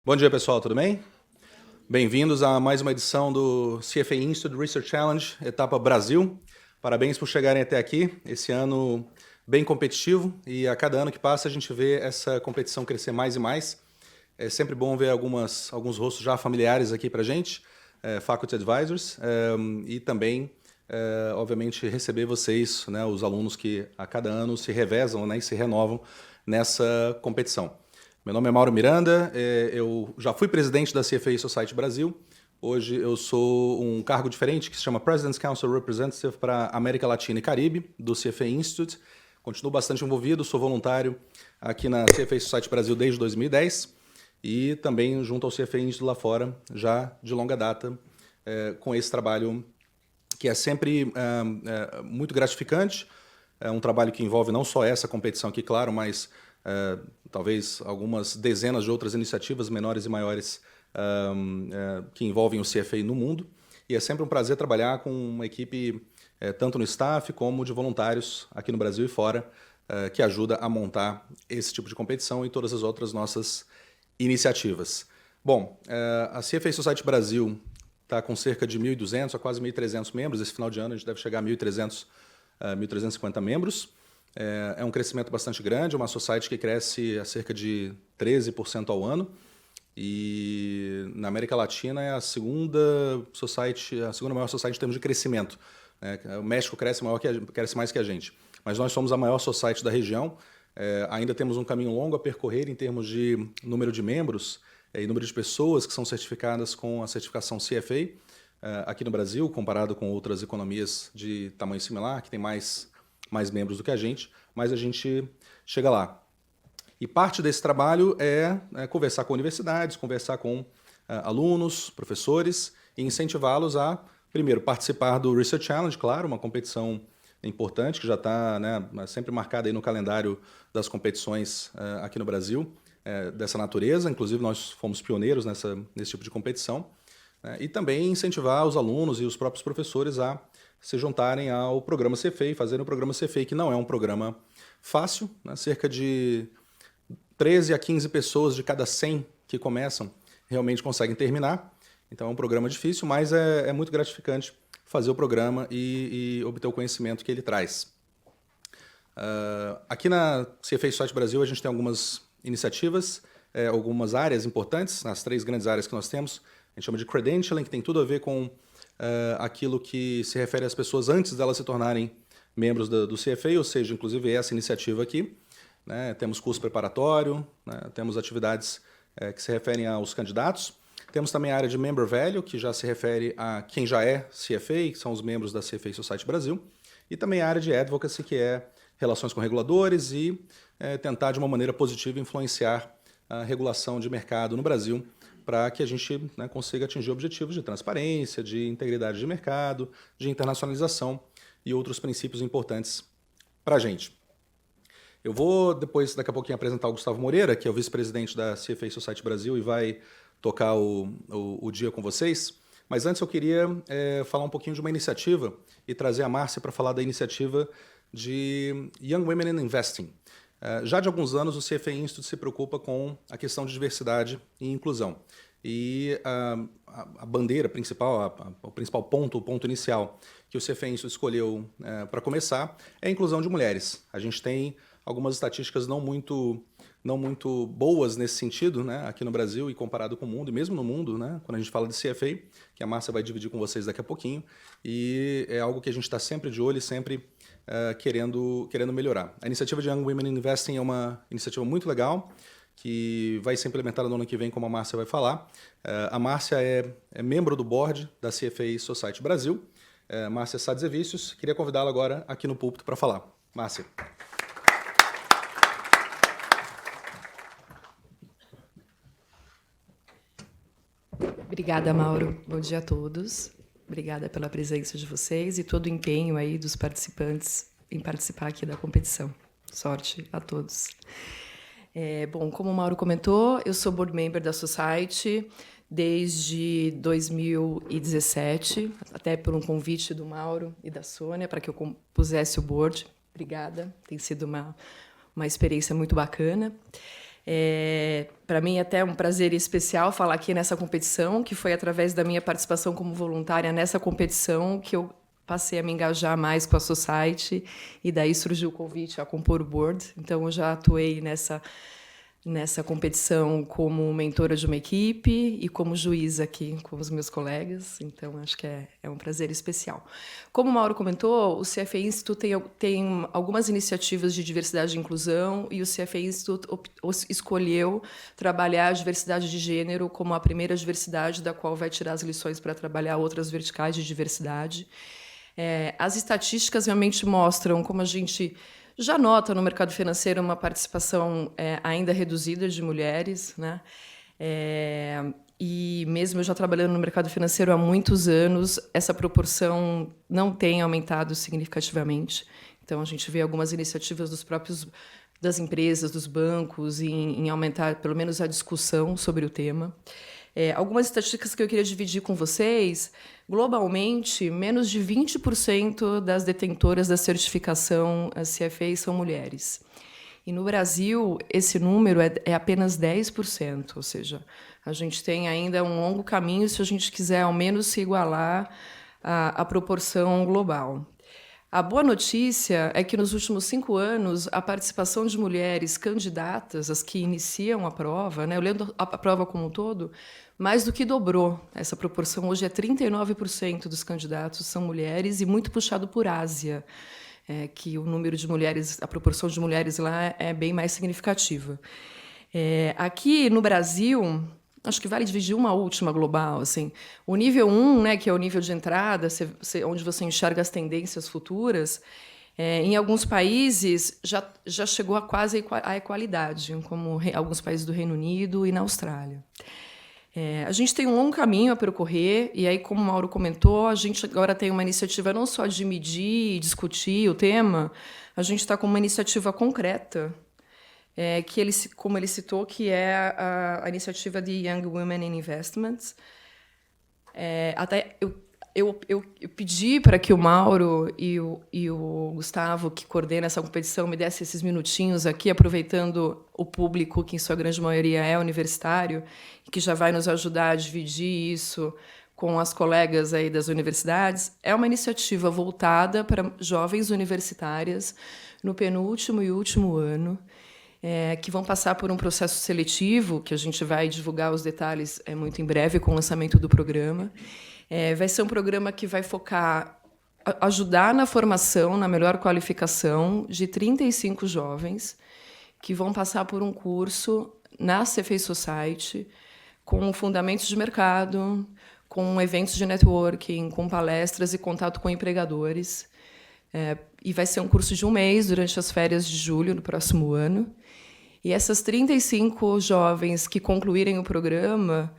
Bom dia, pessoal, tudo bem? Bem-vindos a mais uma edição do CFA Institute Research Challenge, etapa Brasil. Parabéns por chegarem até aqui, esse ano bem competitivo, e a cada ano que passa a gente vê essa competição crescer mais e mais. É sempre bom ver alguns rostos já familiares aqui para a gente, Faculty Advisors, e também, obviamente, receber vocês, né, os alunos que a cada ano se revezam, né, e se renovam nessa competição. Meu nome é Mauro Miranda, eu já fui presidente da CFA Society Brazil. Hoje eu sou um cargo diferente que se chama President's Council Representative para América Latina e Caribe, do CFA Institute. Continuo bastante envolvido, sou voluntário aqui na CFA Society Brasil desde 2010 e também junto ao CFA Institute lá fora, já de longa data, com esse trabalho que é sempre muito gratificante. É um trabalho que envolve não só essa competição aqui, claro, mas talvez algumas dezenas de outras iniciativas menores e maiores que envolvem o CFA no mundo. E é sempre um prazer trabalhar com uma equipe, tanto no staff como de voluntários aqui no Brasil e fora, que ajuda a montar esse tipo de competição e todas as outras nossas iniciativas. Bom, a CFA Society Brasil está com cerca de 1.200 a quase 1.300 membros. Esse final de ano a gente deve chegar a 1.300, 1.350 membros. É um crescimento bastante grande, uma society que cresce a cerca de 13% ao ano, e na América Latina é a segunda maior society em termos de crescimento. O México cresce mais que a gente, mas nós somos a maior society da região. Ainda temos um caminho longo a percorrer em termos de número de membros e número de pessoas que são certificadas com a certificação CFA aqui no Brasil, comparado com outras economias de tamanho similar, que tem mais membros do que a gente, mas a gente chega lá. E parte desse trabalho é conversar com universidades, conversar com alunos, professores, e incentivá-los a, primeiro, participar do Research Challenge, claro, uma competição importante, que já está, né, sempre marcada aí no calendário das competições aqui no Brasil, dessa natureza. Inclusive, nós fomos pioneiros nesse tipo de competição. E também incentivar os alunos e os próprios professores a se juntarem ao programa CFA e fazerem o programa CFA, que não é um programa fácil, né? Cerca de 13 a 15 pessoas de cada 100 que começam realmente conseguem terminar. Então é um programa difícil, mas é muito gratificante fazer o programa e obter o conhecimento que ele traz. Aqui na CFA Society Brasil a gente tem algumas iniciativas, algumas áreas importantes, nas 3 grandes áreas que nós temos. A gente chama de credentialing, que tem tudo a ver com aquilo que se refere às pessoas antes delas se tornarem membros do CFA, ou seja, inclusive essa iniciativa aqui. Né? Temos curso preparatório, né? Temos atividades que se referem aos candidatos. Temos também a área de Member Value, que já se refere a quem já é CFA, que são os membros da CFA Society Brasil. E também a área de Advocacy, que é relações com reguladores e tentar de uma maneira positiva influenciar a regulação de mercado no Brasil, para que a gente, né, consiga atingir objetivos de transparência, de integridade de mercado, de internacionalização e outros princípios importantes para a gente. Eu vou daqui a pouquinho, apresentar o Gustavo Moreira, que é o vice-presidente da CFA Society Brasil e vai tocar o dia com vocês. Mas antes eu queria falar um pouquinho de uma iniciativa e trazer a Márcia para falar da iniciativa de Young Women in Investing. Já de alguns anos, o CFA Institute se preocupa com a questão de diversidade e inclusão. E a bandeira principal, o principal ponto, o ponto inicial que o CFA Institute escolheu para começar é a inclusão de mulheres. A gente tem algumas estatísticas não muito boas nesse sentido, né, aqui no Brasil e comparado com o mundo, e mesmo no mundo, né, quando a gente fala de CFA, que a Márcia vai dividir com vocês daqui a pouquinho, e é algo que a gente está sempre de olho e sempre querendo melhorar. A iniciativa de Young Women Investing é uma iniciativa muito legal, que vai ser implementada no ano que vem, como a Márcia vai falar. A Márcia é membro do board da CFA Society Brasil. Márcia Sadzevicius, queria convidá-la agora aqui no púlpito para falar. Márcia. Obrigada, Mauro. Bom dia a todos. Obrigada pela presença de vocês e todo o empenho aí dos participantes em participar aqui da competição. Sorte a todos. Bom, como o Mauro comentou, eu sou board member da Society desde 2017, até por um convite do Mauro e da Sônia para que eu compusesse o board. Obrigada, tem sido uma experiência muito bacana. Para mim, é até um prazer especial falar aqui nessa competição, que foi através da minha participação como voluntária nessa competição que eu passei a me engajar mais com a Society, e daí surgiu o convite a compor o board. Então, eu já atuei nessa competição como mentora de uma equipe e como juíza aqui com os meus colegas. Então, acho que é um prazer especial. Como o Mauro comentou, o CFA Institute tem algumas iniciativas de diversidade e inclusão, e o CFA Institute escolheu trabalhar a diversidade de gênero como a primeira diversidade da qual vai tirar as lições para trabalhar outras verticais de diversidade. As estatísticas realmente mostram como a gente já nota no mercado financeiro uma participação ainda reduzida de mulheres, né? E mesmo eu já trabalhando no mercado financeiro há muitos anos, essa proporção não tem aumentado significativamente. Então, a gente vê algumas iniciativas das empresas, dos bancos, em aumentar, pelo menos, a discussão sobre o tema. Algumas estatísticas que eu queria dividir com vocês. Globalmente, menos de 20% das detentoras da certificação CFA são mulheres. E no Brasil, esse número é apenas 10%, ou seja, a gente tem ainda um longo caminho se a gente quiser, ao menos, se igualar à proporção global. A boa notícia é que, nos últimos 5 anos, a participação de mulheres candidatas, as que iniciam a prova, né, olhando a prova como um todo, mais do que dobrou. Essa proporção hoje é 39% dos candidatos são mulheres, e muito puxado por Ásia, que o número de mulheres, a proporção de mulheres lá é bem mais significativa. Aqui no Brasil, acho que vale dividir uma última global. Assim, o nível 1, né, que é o nível de entrada, onde você enxerga as tendências futuras, em alguns países já chegou a quase a equalidade, como alguns países do Reino Unido e na Austrália. A gente tem um longo caminho a percorrer, e aí, como o Mauro comentou, a gente agora tem uma iniciativa não só de medir e discutir o tema, a gente está com uma iniciativa concreta, como ele citou, que é a iniciativa de Young Women in Investments. Até eu pedi para que o Mauro e o Gustavo, que coordena essa competição, me dessem esses minutinhos aqui, aproveitando o público, que em sua grande maioria é universitário, e que já vai nos ajudar a dividir isso com as colegas aí das universidades. É uma iniciativa voltada para jovens universitárias no penúltimo e último ano, que vão passar por um processo seletivo, que a gente vai divulgar os detalhes muito em breve com o lançamento do programa. Vai ser um programa que vai focar, ajudar na formação, na melhor qualificação de 35 jovens que vão passar por um curso na CFA Society, com fundamentos de mercado, com eventos de networking, com palestras e contato com empregadores. E vai ser um curso de 1 mês, durante as férias de julho do próximo ano. E essas 35 jovens que concluírem o programa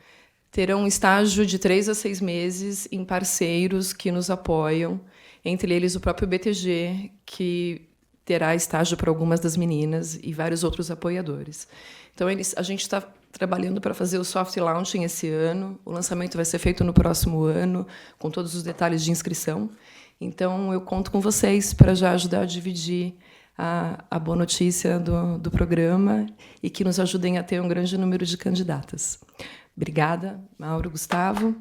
terão um estágio de 3 a 6 meses em parceiros que nos apoiam, entre eles o próprio BTG, que terá estágio para algumas das meninas, e vários outros apoiadores. Então, a gente está trabalhando para fazer o soft launching esse ano. O lançamento vai ser feito no próximo ano, com todos os detalhes de inscrição. Então, eu conto com vocês para já ajudar a dividir a boa notícia do programa, e que nos ajudem a ter um grande número de candidatas. Obrigada, Mauro, Gustavo.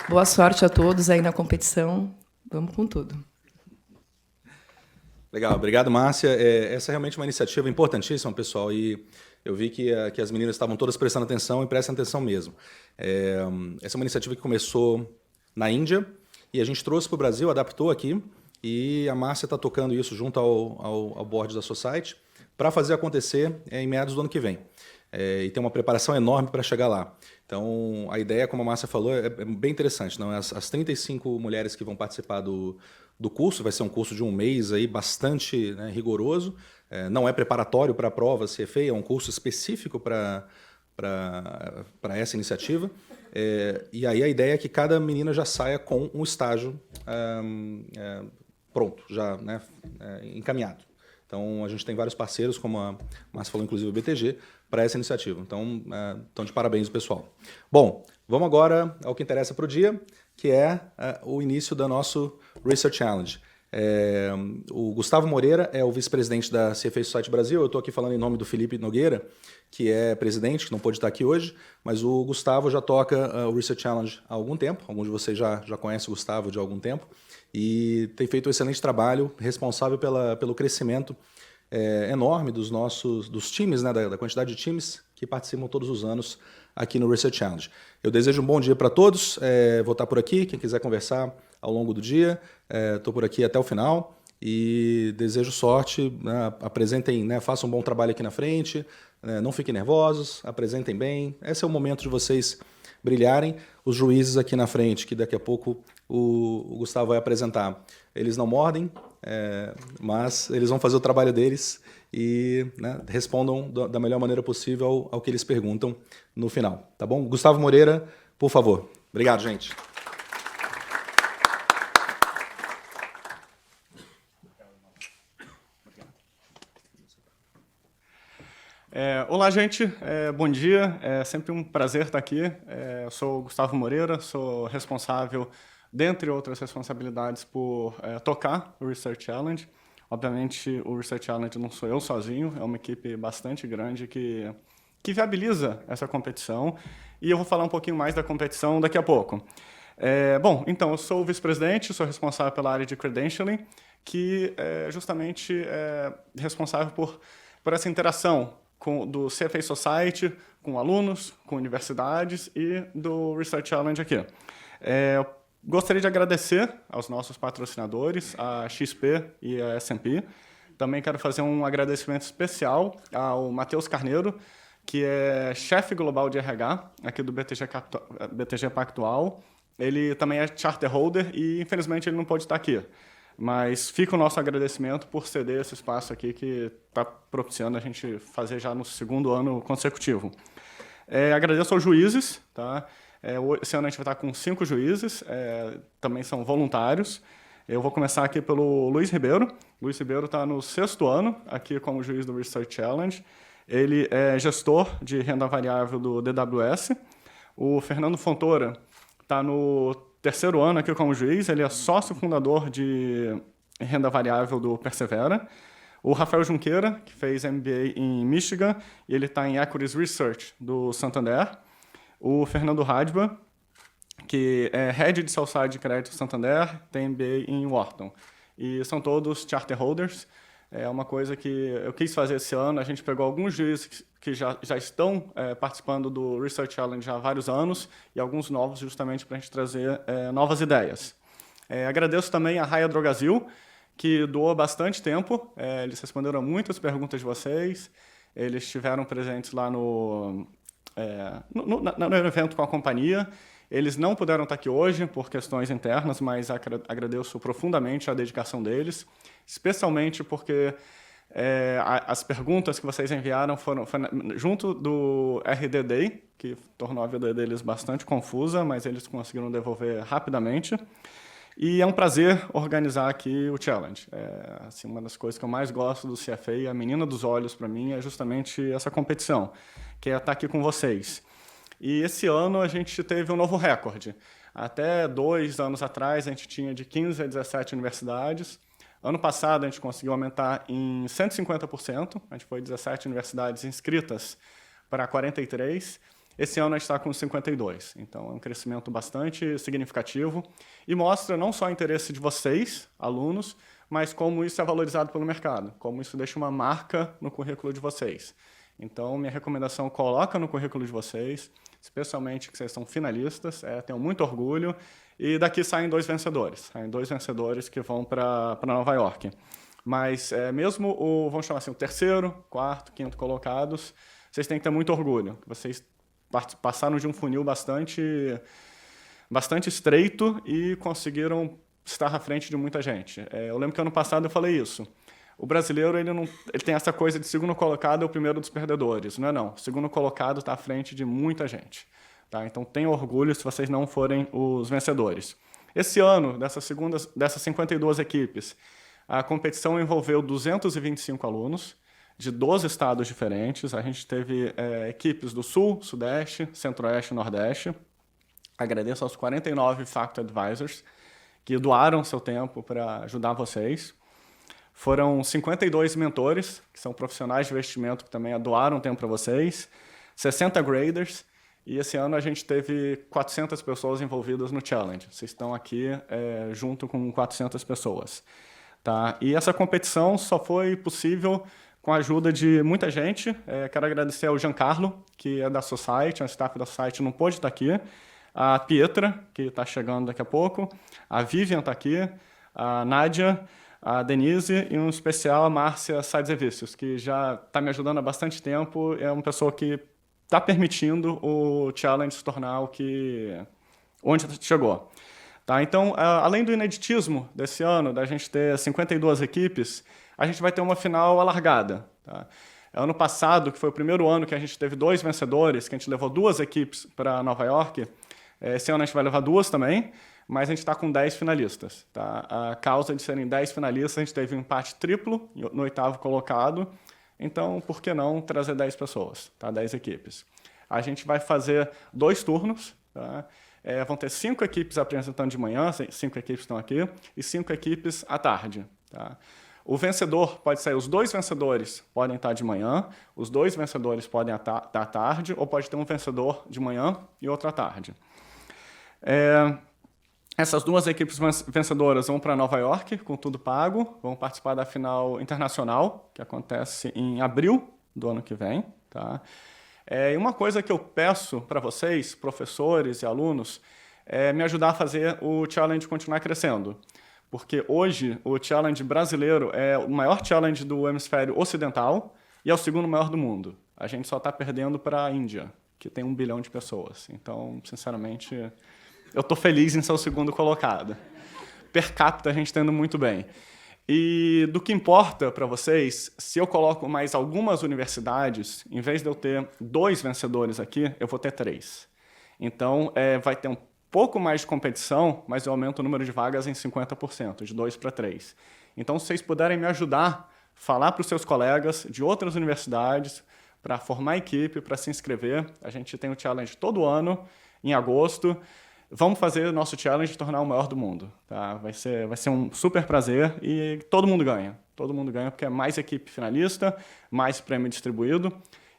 Boa sorte a todos aí na competição. Vamos com tudo. Legal, obrigado, Márcia. Essa é realmente uma iniciativa importantíssima, pessoal, e eu vi que as meninas estavam todas prestando atenção, e prestem atenção mesmo. Essa é uma iniciativa que começou na Índia, e a gente trouxe para o Brasil, adaptou aqui, e a Márcia está tocando isso junto ao board da Society para fazer acontecer em meados do ano que vem. E tem uma preparação enorme para chegar lá. Então, a ideia, como a Márcia falou, é bem interessante. Não? As 35 mulheres que vão participar do curso, vai ser um curso de 1 mês, aí, bastante, né, rigoroso. Não é preparatório para a prova CFA, é um curso específico para essa iniciativa. E aí a ideia é que cada menina já saia com um estágio pronto, já, né, encaminhado. Então, a gente tem vários parceiros, como a Márcia falou, inclusive o BTG, para essa iniciativa. Então, de parabéns, pessoal. Bom, vamos agora ao que interessa para o dia, que é o início do nosso Research Challenge. O Gustavo Moreira é o vice-presidente da CFA Society Brazil. Eu estou aqui falando em nome do Felipe Nogueira, que é presidente, que não pôde estar aqui hoje, mas o Gustavo já toca o Research Challenge há algum tempo. Alguns de vocês já conhecem o Gustavo de algum tempo e tem feito um excelente trabalho, responsável pelo crescimento enorme dos times, né, da quantidade de times que participam todos os anos aqui no Research Challenge. Eu desejo um bom dia para todos. Vou estar por aqui, quem quiser conversar ao longo do dia, estou por aqui até o final e desejo sorte, né, apresentem, né, façam um bom trabalho aqui na frente, não fiquem nervosos, apresentem bem. Esse é o momento de vocês brilharem. Os juízes aqui na frente, que daqui a pouco o Gustavo vai apresentar, eles não mordem, mas eles vão fazer o trabalho deles e, né, respondam da melhor maneira possível ao que eles perguntam no final. Tá bom? Gustavo Moreira, por favor. Obrigado, gente. Olá, gente. Bom dia. É sempre um prazer estar aqui. Eu sou o Gustavo Moreira, sou responsável, dentre outras responsabilidades, por tocar o Research Challenge. Obviamente, o Research Challenge não sou eu sozinho, é uma equipe bastante grande que viabiliza essa competição. E eu vou falar um pouquinho mais da competição daqui a pouco. Bom, então, eu sou o vice-presidente, sou responsável pela área de credentialing, que é justamente responsável por essa interação do CFA Society, com alunos, com universidades e do Research Challenge aqui. Gostaria de agradecer aos nossos patrocinadores, a XP e a S&P. Também quero fazer um agradecimento especial ao Matheus Carneiro, que é chefe global de RH aqui do BTG Pactual. Ele também é charter holder e, infelizmente, ele não pode estar aqui. Mas fica o nosso agradecimento por ceder esse espaço aqui que está propiciando a gente fazer já no segundo ano consecutivo. Agradeço aos juízes. Tá? Esse ano a gente vai estar com 5 juízes, também são voluntários. Eu vou começar aqui pelo Luiz Ribeiro. Luiz Ribeiro está no 6º ano aqui como juiz do Research Challenge. Ele é gestor de renda variável do DWS. O Fernando Fontoura está no 3º ano aqui como juiz, ele é sócio fundador de renda variável do Persevera. O Rafael Junqueira, que fez MBA em Michigan, e ele está em Equities Research do Santander. O Fernando Radba, que é Head de Sociais de Crédito do Santander, tem MBA em Wharton. E são todos charter holders. É uma coisa que eu quis fazer esse ano. A gente pegou alguns juízes que já estão participando do Research Challenge há vários anos e alguns novos, justamente para a gente trazer novas ideias. Agradeço também a Raia Drogasil, que doou bastante tempo. Eles responderam a muitas perguntas de vocês. Eles estiveram presentes lá no evento com a companhia. Eles não puderam estar aqui hoje por questões internas, mas agradeço profundamente a dedicação deles, especialmente porque as perguntas que vocês enviaram foram junto do RD Day, que tornou a vida deles bastante confusa, mas eles conseguiram devolver rapidamente. E é um prazer organizar aqui o Challenge. Assim, uma das coisas que eu mais gosto do CFA, a menina dos olhos para mim, é justamente essa competição, que é estar aqui com vocês. E esse ano a gente teve um novo recorde. Até 2 anos atrás a gente tinha de 15 a 17 universidades. Ano passado a gente conseguiu aumentar em 150%. A gente foi 17 universidades inscritas para 43. Esse ano a gente está com 52. Então é um crescimento bastante significativo e mostra não só o interesse de vocês, alunos, mas como isso é valorizado pelo mercado, como isso deixa uma marca no currículo de vocês. Então, minha recomendação, coloca no currículo de vocês, especialmente que vocês são finalistas, tenho muito orgulho, e daqui saem 2 vencedores. Saem 2 vencedores que vão para Nova York. Mas mesmo vamos chamar assim, o 3º, 4º, 5º colocados, vocês têm que ter muito orgulho. Vocês passaram de um funil bastante estreito e conseguiram estar à frente de muita gente. Eu lembro que ano passado eu falei isso. O brasileiro ele tem essa coisa de segundo colocado é o primeiro dos perdedores. Não é não. O segundo colocado está à frente de muita gente. Tá? Então, tenham orgulho se vocês não forem os vencedores. Esse ano, dessas 52 equipes, a competição envolveu 225 alunos de 12 estados diferentes. A gente teve equipes do Sul, Sudeste, Centro-Oeste e Nordeste. Agradeço aos 49 Faculty Advisors, que doaram seu tempo para ajudar vocês. Foram 52 mentores, que são profissionais de investimento que também doaram tempo para vocês, 60 graders, e esse ano a gente teve 400 pessoas envolvidas no challenge. Vocês estão aqui junto com 400 pessoas. Tá? E essa competição só foi possível com a ajuda de muita gente. Quero agradecer ao Giancarlo, que é da Society, o staff da Society não pôde estar aqui, a Pietra, que está chegando daqui a pouco, a Vivian está aqui, a Nádia, a Denise e, um especial, a Márcia Saidzevicius, que já está me ajudando há bastante tempo. É uma pessoa que está permitindo o challenge se tornar onde chegou. Tá? Então, além do ineditismo desse ano, da gente ter 52 equipes, a gente vai ter uma final alargada. Tá? Ano passado, que foi o primeiro ano que a gente teve 2 vencedores, que a gente levou 2 equipes para Nova York, esse ano a gente vai levar 2 também, mas a gente está com 10 finalistas. Tá? A causa de serem 10 finalistas, a gente teve um empate triplo no 8º colocado, então por que não trazer 10 pessoas, tá? 10 equipes. A gente vai fazer 2 turnos, tá? Vão ter 5 equipes apresentando de manhã, 5 equipes estão aqui, e 5 equipes à tarde. Tá? O vencedor pode sair, os 2 vencedores podem estar de manhã, os 2 vencedores podem estar à tarde, ou pode ter um vencedor de manhã e outro à tarde. Essas 2 equipes vencedoras vão para Nova York, com tudo pago, vão participar da final internacional, que acontece em abril do ano que vem. Tá? E uma coisa que eu peço para vocês, professores e alunos, é me ajudar a fazer o challenge continuar crescendo. Porque hoje o challenge brasileiro é o maior challenge do hemisfério ocidental e é o 2º maior do mundo. A gente só está perdendo para a Índia, que tem 1 bilhão de pessoas. Então, sinceramente, eu estou feliz em ser o 2º colocado. Per capita, a gente está indo muito bem. E do que importa para vocês, se eu coloco mais algumas universidades, em vez de eu ter 2 vencedores aqui, eu vou ter 3. Então, vai ter um pouco mais de competição, mas eu aumento o número de vagas em 50%, de 2 para 3. Então, se vocês puderem me ajudar, falar para os seus colegas de outras universidades, para formar equipe, para se inscrever. A gente tem o challenge todo ano, em agosto. Vamos fazer o nosso challenge e tornar o maior do mundo. Tá? Vai ser um super prazer e todo mundo ganha. Todo mundo ganha porque é mais equipe finalista, mais prêmio distribuído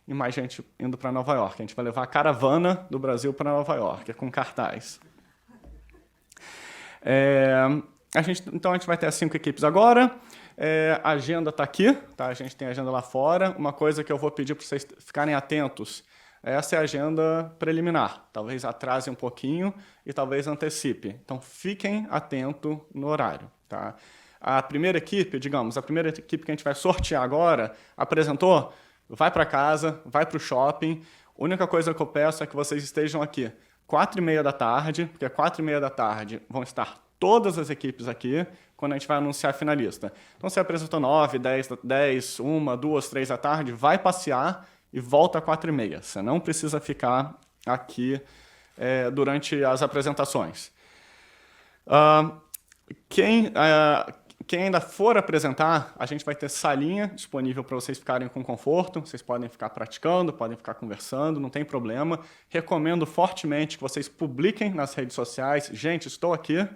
e mais gente indo para Nova York. A gente vai levar a caravana do Brasil para Nova York, com cartaz. Então, a gente vai ter as 5 equipes agora. A agenda está aqui, tá? A gente tem a agenda lá fora. Uma coisa que eu vou pedir para vocês ficarem atentos, essa é a agenda preliminar. Talvez atrase um pouquinho e talvez antecipe. Então, fiquem atentos no horário. Tá? A primeira equipe, a primeira equipe que a gente vai sortear agora, apresentou, vai para casa, vai para o shopping. A única coisa que eu peço é que vocês estejam aqui 4h30 da tarde, porque às 4h30 da tarde vão estar todas as equipes aqui, quando a gente vai anunciar a finalista. Então, você apresentou 9, 10, 1, 2, 3 da tarde, vai passear e volta às 4h30. Você não precisa ficar aqui durante as apresentações. Quem ainda for apresentar, a gente vai ter salinha disponível para vocês ficarem com conforto. Vocês podem ficar praticando, podem ficar conversando, não tem problema. Recomendo fortemente que vocês publiquem nas redes sociais. Gente, estou aqui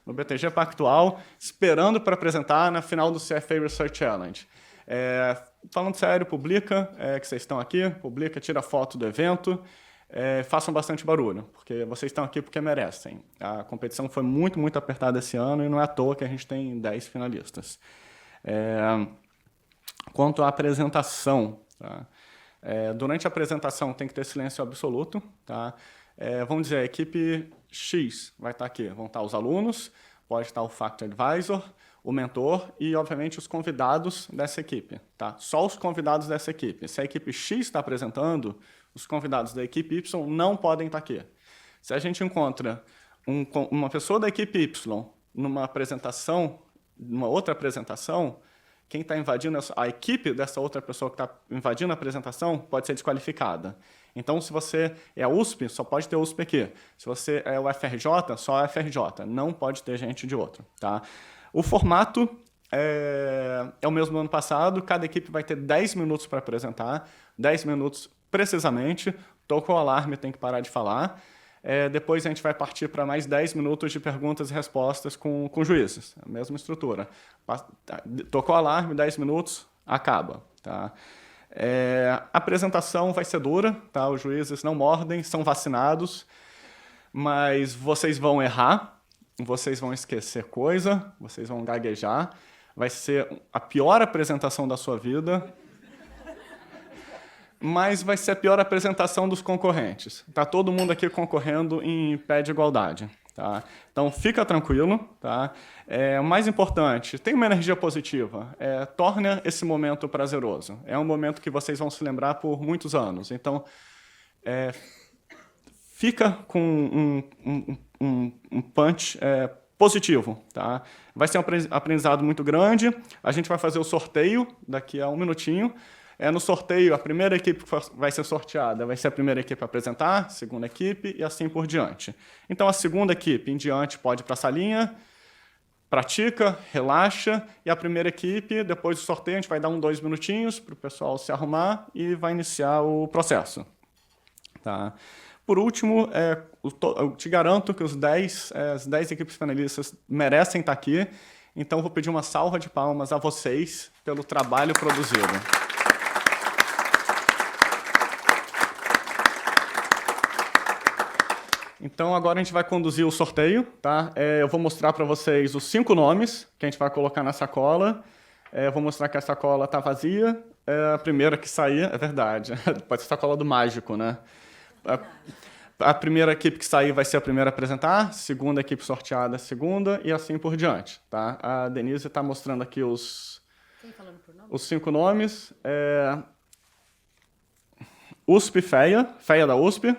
no BTG Pactual, esperando para apresentar na final do CFA Research Challenge. Falando sério, publica que vocês estão aqui, publica, tira foto do evento, façam bastante barulho, porque vocês estão aqui porque merecem. A competição foi muito, muito apertada esse ano e não é à toa que a gente tem 10 finalistas. Quanto à apresentação, tá? Durante a apresentação tem que ter silêncio absoluto. Tá? Vamos dizer, a equipe X vai estar aqui. Vão estar os alunos, pode estar o Fact Advisor, o mentor e, obviamente, os convidados dessa equipe. Tá? Só os convidados dessa equipe. Se a equipe X está apresentando, os convidados da equipe Y não podem estar aqui. Se a gente encontra uma pessoa da equipe Y numa apresentação, numa outra apresentação, quem está invadindo a equipe dessa outra pessoa que está invadindo a apresentação pode ser desqualificada. Então, se você é a USP, só pode ter USP aqui. Se você é o FRJ, só FRJ. Não pode ter gente de outro. Tá? O formato é o mesmo do ano passado. Cada equipe vai ter 10 minutos para apresentar. 10 minutos precisamente. Tocou o alarme, tem que parar de falar. Depois a gente vai partir para mais 10 minutos de perguntas e respostas com juízes, a mesma estrutura. Tocou o alarme, 10 minutos, acaba. Tá? A apresentação vai ser dura, tá? Os juízes não mordem, são vacinados, mas vocês vão errar, vocês vão esquecer coisa, vocês vão gaguejar, vai ser a pior apresentação da sua vida, mas vai ser a pior apresentação dos concorrentes. Está todo mundo aqui concorrendo em pé de igualdade. Tá? Então, fica tranquilo. Tá? O mais importante, tem uma energia positiva. Torne esse momento prazeroso. É um momento que vocês vão se lembrar por muitos anos. Então, fica com um punch positivo. Tá? Vai ser um aprendizado muito grande. A gente vai fazer o sorteio daqui a um minutinho. No sorteio, a primeira equipe que vai ser sorteada vai ser a primeira equipe a apresentar, a segunda equipe e assim por diante. Então, a segunda equipe em diante pode ir para a salinha, pratica, relaxa, e a primeira equipe, depois do sorteio, a gente vai dar 2 minutinhos para o pessoal se arrumar e vai iniciar o processo. Tá? Por último, eu te garanto que as 10 equipes finalistas merecem estar aqui, então eu vou pedir uma salva de palmas a vocês pelo trabalho produzido. Então, agora a gente vai conduzir o sorteio. Tá? Eu vou mostrar para vocês os 5 nomes que a gente vai colocar na sacola. Eu vou mostrar que a sacola está vazia. A primeira que sair, é verdade, pode ser a sacola do mágico, né? A primeira equipe que sair vai ser a primeira a apresentar, segunda equipe sorteada a segunda e assim por diante. Tá? A Denise está mostrando aqui os 5 nomes. USP FEA da USP.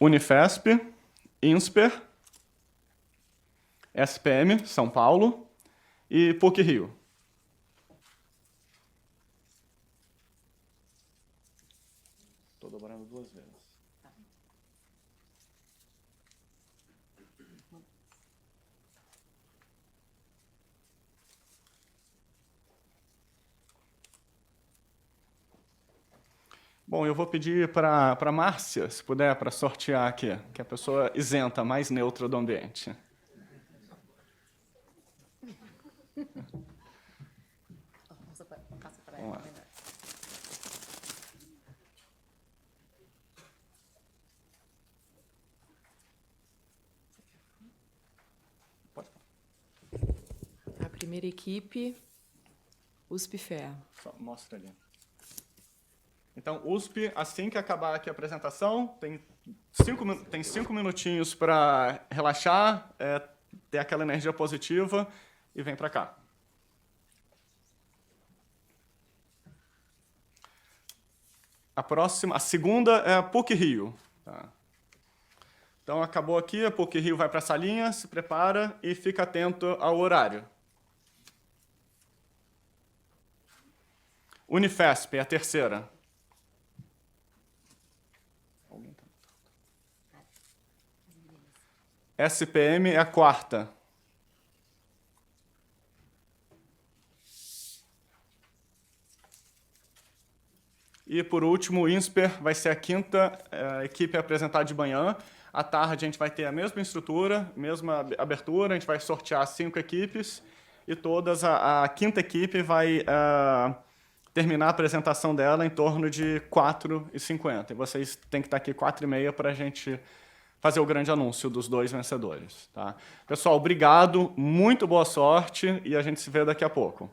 Unifesp, INSPER, SPM, São Paulo, e PUC-Rio. Estou dobrando 2 vezes. Bom, eu vou pedir para a Márcia, se puder, para sortear aqui, que é a pessoa isenta, mais neutra do ambiente. Vamos lá. A primeira equipe, USP FEA. Só mostra ali. Então, USP, assim que acabar aqui a apresentação, tem 5 minutinhos para relaxar, ter aquela energia positiva e vem para cá. A segunda é a PUC-Rio. Tá? Então, acabou aqui, a PUC-Rio vai para a salinha, se prepara e fica atento ao horário. Unifesp é a terceira. SPM é a quarta. E, por último, o INSPER vai ser a quinta equipe a apresentar de manhã. À tarde, a gente vai ter a mesma estrutura, mesma abertura, a gente vai sortear 5 equipes e a quinta equipe vai terminar a apresentação dela em torno de 4h50. E vocês têm que estar aqui 4h30 para a gente fazer o grande anúncio dos 2 vencedores. Tá? Pessoal, obrigado, muito boa sorte e a gente se vê daqui a pouco.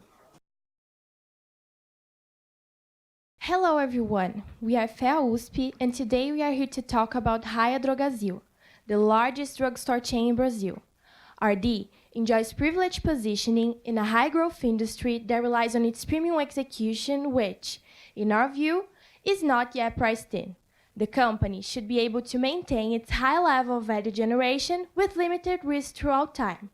Hello everyone, we are FEA USP and today we are here to talk about Raia Drogasil, the largest drugstore chain in Brazil. RD enjoys privileged positioning in a high-growth industry that relies on its premium execution which, in our view, is not yet priced in. The company should be able to maintain its high level of value generation with limited risk throughout time.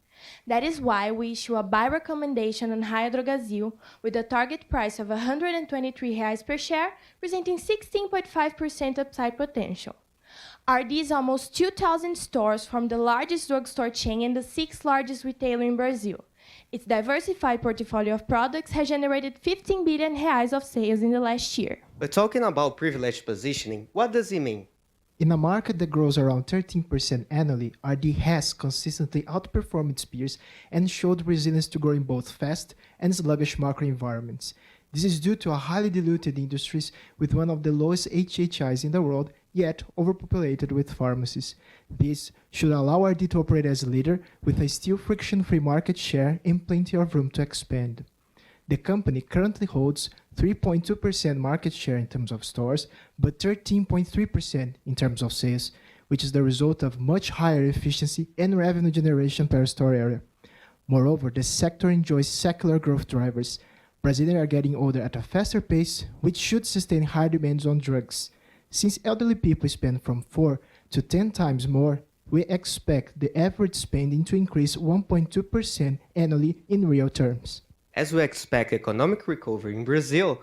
That is why we issue a buy recommendation on Raia Drogasil with a target price of R$123 per share, presenting 16.5% upside potential. RD is almost 2,000 stores from the largest drugstore chain and the 6th largest retailer in Brazil. Its diversified portfolio of products has generated 15 billion reais of sales in the last year. But talking about privileged positioning, what does it mean? In a market that grows around 13% annually, RD has consistently outperformed its peers and showed resilience to grow in both fast and sluggish market environments. This is due to a highly diluted industries with one of the lowest HHIs in the world, yet overpopulated with pharmacies. This should allow RD to operate as a leader with a still friction-free market share and plenty of room to expand. The company currently holds 3.2% market share in terms of stores, but 13.3% in terms of sales, which is the result of much higher efficiency and revenue generation per store area. Moreover, the sector enjoys secular growth drivers. Brazilians are getting older at a faster pace, which should sustain higher demands on drugs. Since elderly people spend from 4 to 10 times more, we expect the average spending to increase 1.2% annually in real terms. As we expect economic recovery in Brazil,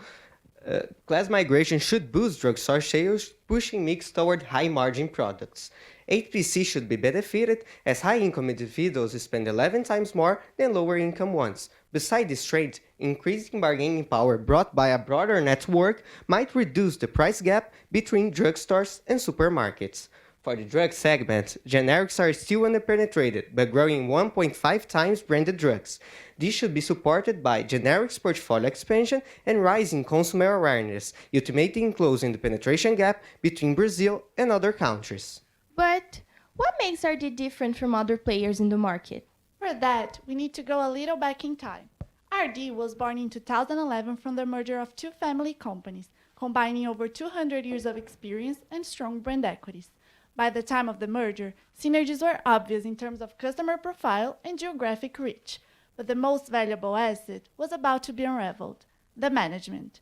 class migration should boost drugstore sales, pushing mix toward high-margin products. HPC should be benefited as high-income individuals spend 11 times more than lower-income ones. Besides this trend, increasing bargaining power brought by a broader network might reduce the price gap between drugstores and supermarkets. For the drug segment, generics are still underpenetrated, but growing 1.5 times branded drugs. This should be supported by generics portfolio expansion and rising consumer awareness, ultimately closing the penetration gap between Brazil and other countries. But what makes RD different from other players in the market? For that, we need to go a little back in time. RD was born in 2011 from the merger of two family companies, combining over 200 years of experience and strong brand equities. By the time of the merger, synergies were obvious in terms of customer profile and geographic reach, but the most valuable asset was about to be unraveled: the management.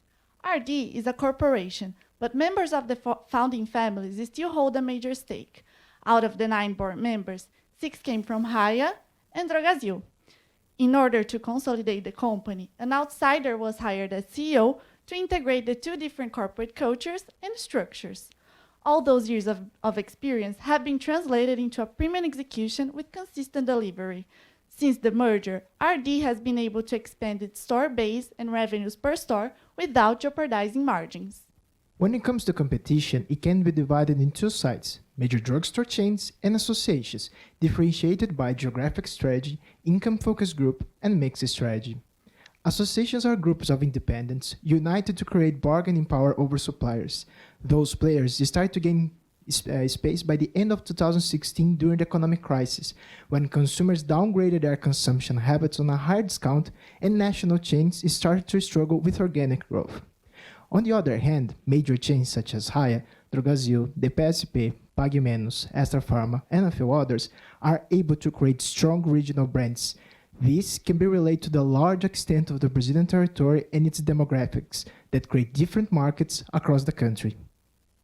RD is a corporation, but members of the founding families still hold a major stake. Out of the 9 board members, 6 came from Raia and Drogasil. In order to consolidate the company, an outsider was hired as CEO to integrate the two different corporate cultures and structures. All those years of experience have been translated into a premium execution with consistent delivery. Since the merger, RD has been able to expand its store base and revenues per store without jeopardizing margins. When it comes to competition, it can be divided in two sides: major drugstore chains and associations, differentiated by geographic strategy, income-focused group, and mixed strategy. Associations are groups of independents united to create bargaining power over suppliers. Those players start to gain space by the end of 2016 during the economic crisis, when consumers downgraded their consumption habits on a higher discount and national chains started to struggle with organic growth. On the other hand, major chains such as Raia, Drogasil, the PSP, Pague Menos, Extra Pharma, and a few others are able to create strong regional brands. This can be related to the large extent of the Brazilian territory and its demographics that create different markets across the country.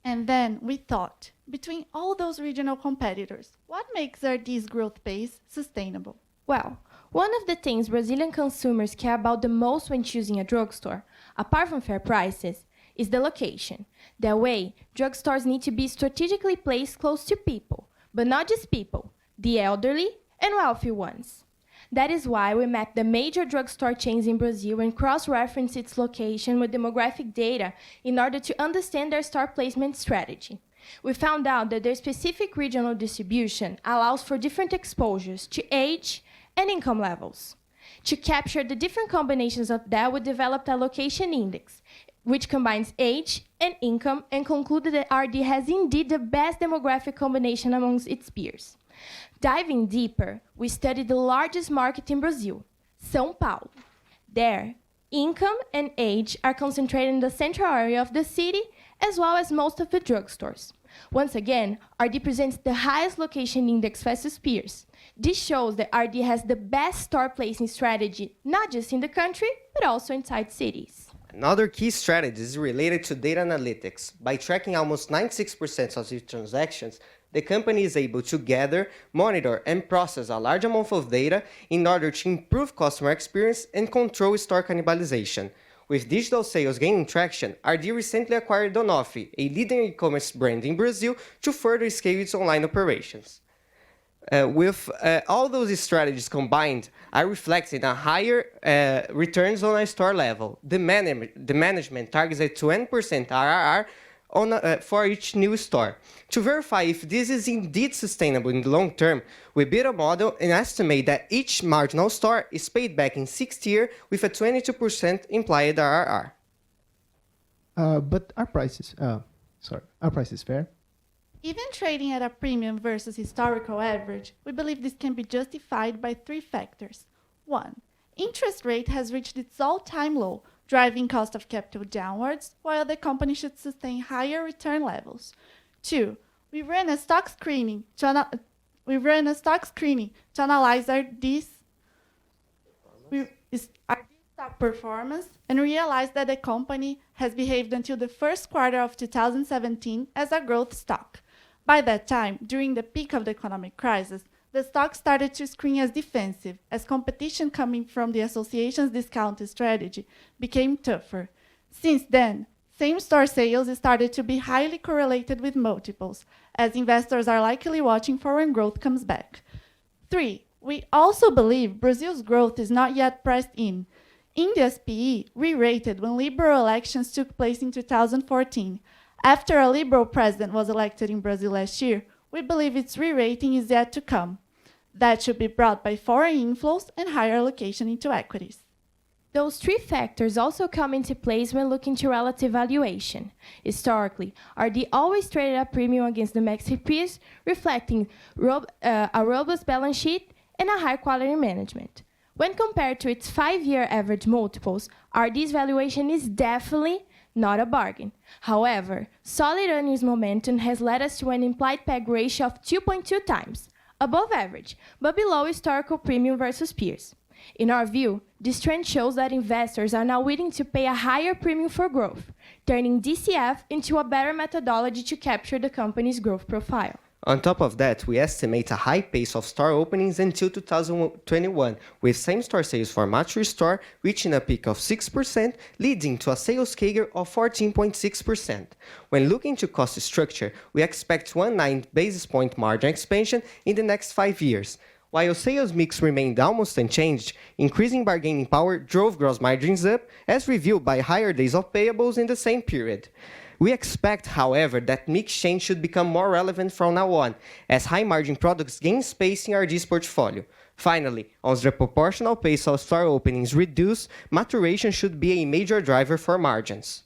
And then we thought, between all those regional competitors, what makes RD's growth pace sustainable? Well, one of the things Brazilian consumers care about the most when choosing a drugstore, apart from fair prices, is the location. That way, drugstores need to be strategically placed close to people, but not just people, the elderly and wealthy ones. That is why we mapped the major drugstore chains in Brazil and cross-referenced its location with demographic data in order to understand their store placement strategy. We found out that their specific regional distribution allows for different exposures to age and income levels. To capture the different combinations of that, we developed a location index, which combines age and income, and concluded that RD has indeed the best demographic combination amongst its peers. Diving deeper, we studied the largest market in Brazil, São Paulo. There, income and age are concentrated in the central area of the city, as well as most of the drugstores. Once again, RD presents the highest location index versus peers. This shows that RD has the best store placing strategy, not just in the country, but also inside cities. Another key strategy is related to data analytics. By tracking almost 96% of its transactions, the company is able to gather, monitor, and process a large amount of data in order to improve customer experience and control store cannibalization. With digital sales gaining traction, RD recently acquired Donofi, a leading e-commerce brand in Brazil, to further scale its online operations. With all those strategies combined, I reflect in a higher returns on a store level. The management targets a 20% IRR for each new store. To verify if this is indeed sustainable in the long term, we build a model and estimate that each marginal store is paid back in 6 years with a 22% implied IRR. But our price is fair. Even trading at a premium versus historical average, we believe this can be justified by 3 factors. 1. Interest rate has reached its all-time low, driving cost of capital downwards, while the company should sustain higher return levels. 2. We ran a stock screening to analyze RD's stock performance and realized that the company has behaved until the first quarter of 2017 as a growth stock. By that time, during the peak of the economic crisis, the stock started to screen as defensive, as competition coming from the association's discount strategy became tougher. Since then, same-store sales started to be highly correlated with multiples, as investors are likely watching for when growth comes back. 3. We also believe Brazil's growth is not yet priced in. India's PE re-rated when liberal elections took place in 2014. After a liberal president was elected in Brazil last year, we believe its re-rating is yet to come. That should be brought by foreign inflows and higher allocation into equities. Those 3 factors also come into place when looking to relative valuation. Historically, RD always traded a premium against domestic peers, reflecting a robust balance sheet and a high-quality management. When compared to its 5-year average multiples, RD's valuation is definitely not a bargain. However, solid earnings momentum has led us to an implied PEG ratio of 2.2 times, above average, but below historical premium versus peers. In our view, this trend shows that investors are now willing to pay a higher premium for growth, turning DCF into a better methodology to capture the company's growth profile. On top of that, we estimate a high pace of store openings until 2021, with same-store sales for mature store reaching a peak of 6%, leading to a sales CAGR of 14.6%. When looking to cost structure, we expect 19 basis point margin expansion in the next 5 years. While sales mix remained almost unchanged, increasing bargaining power drove gross margins up, as revealed by higher days of payables in the same period. We expect, however, that mix change should become more relevant from now on, as high-margin products gain space in RD's portfolio. Finally, as the proportional pace of store openings reduce, maturation should be a major driver for margins.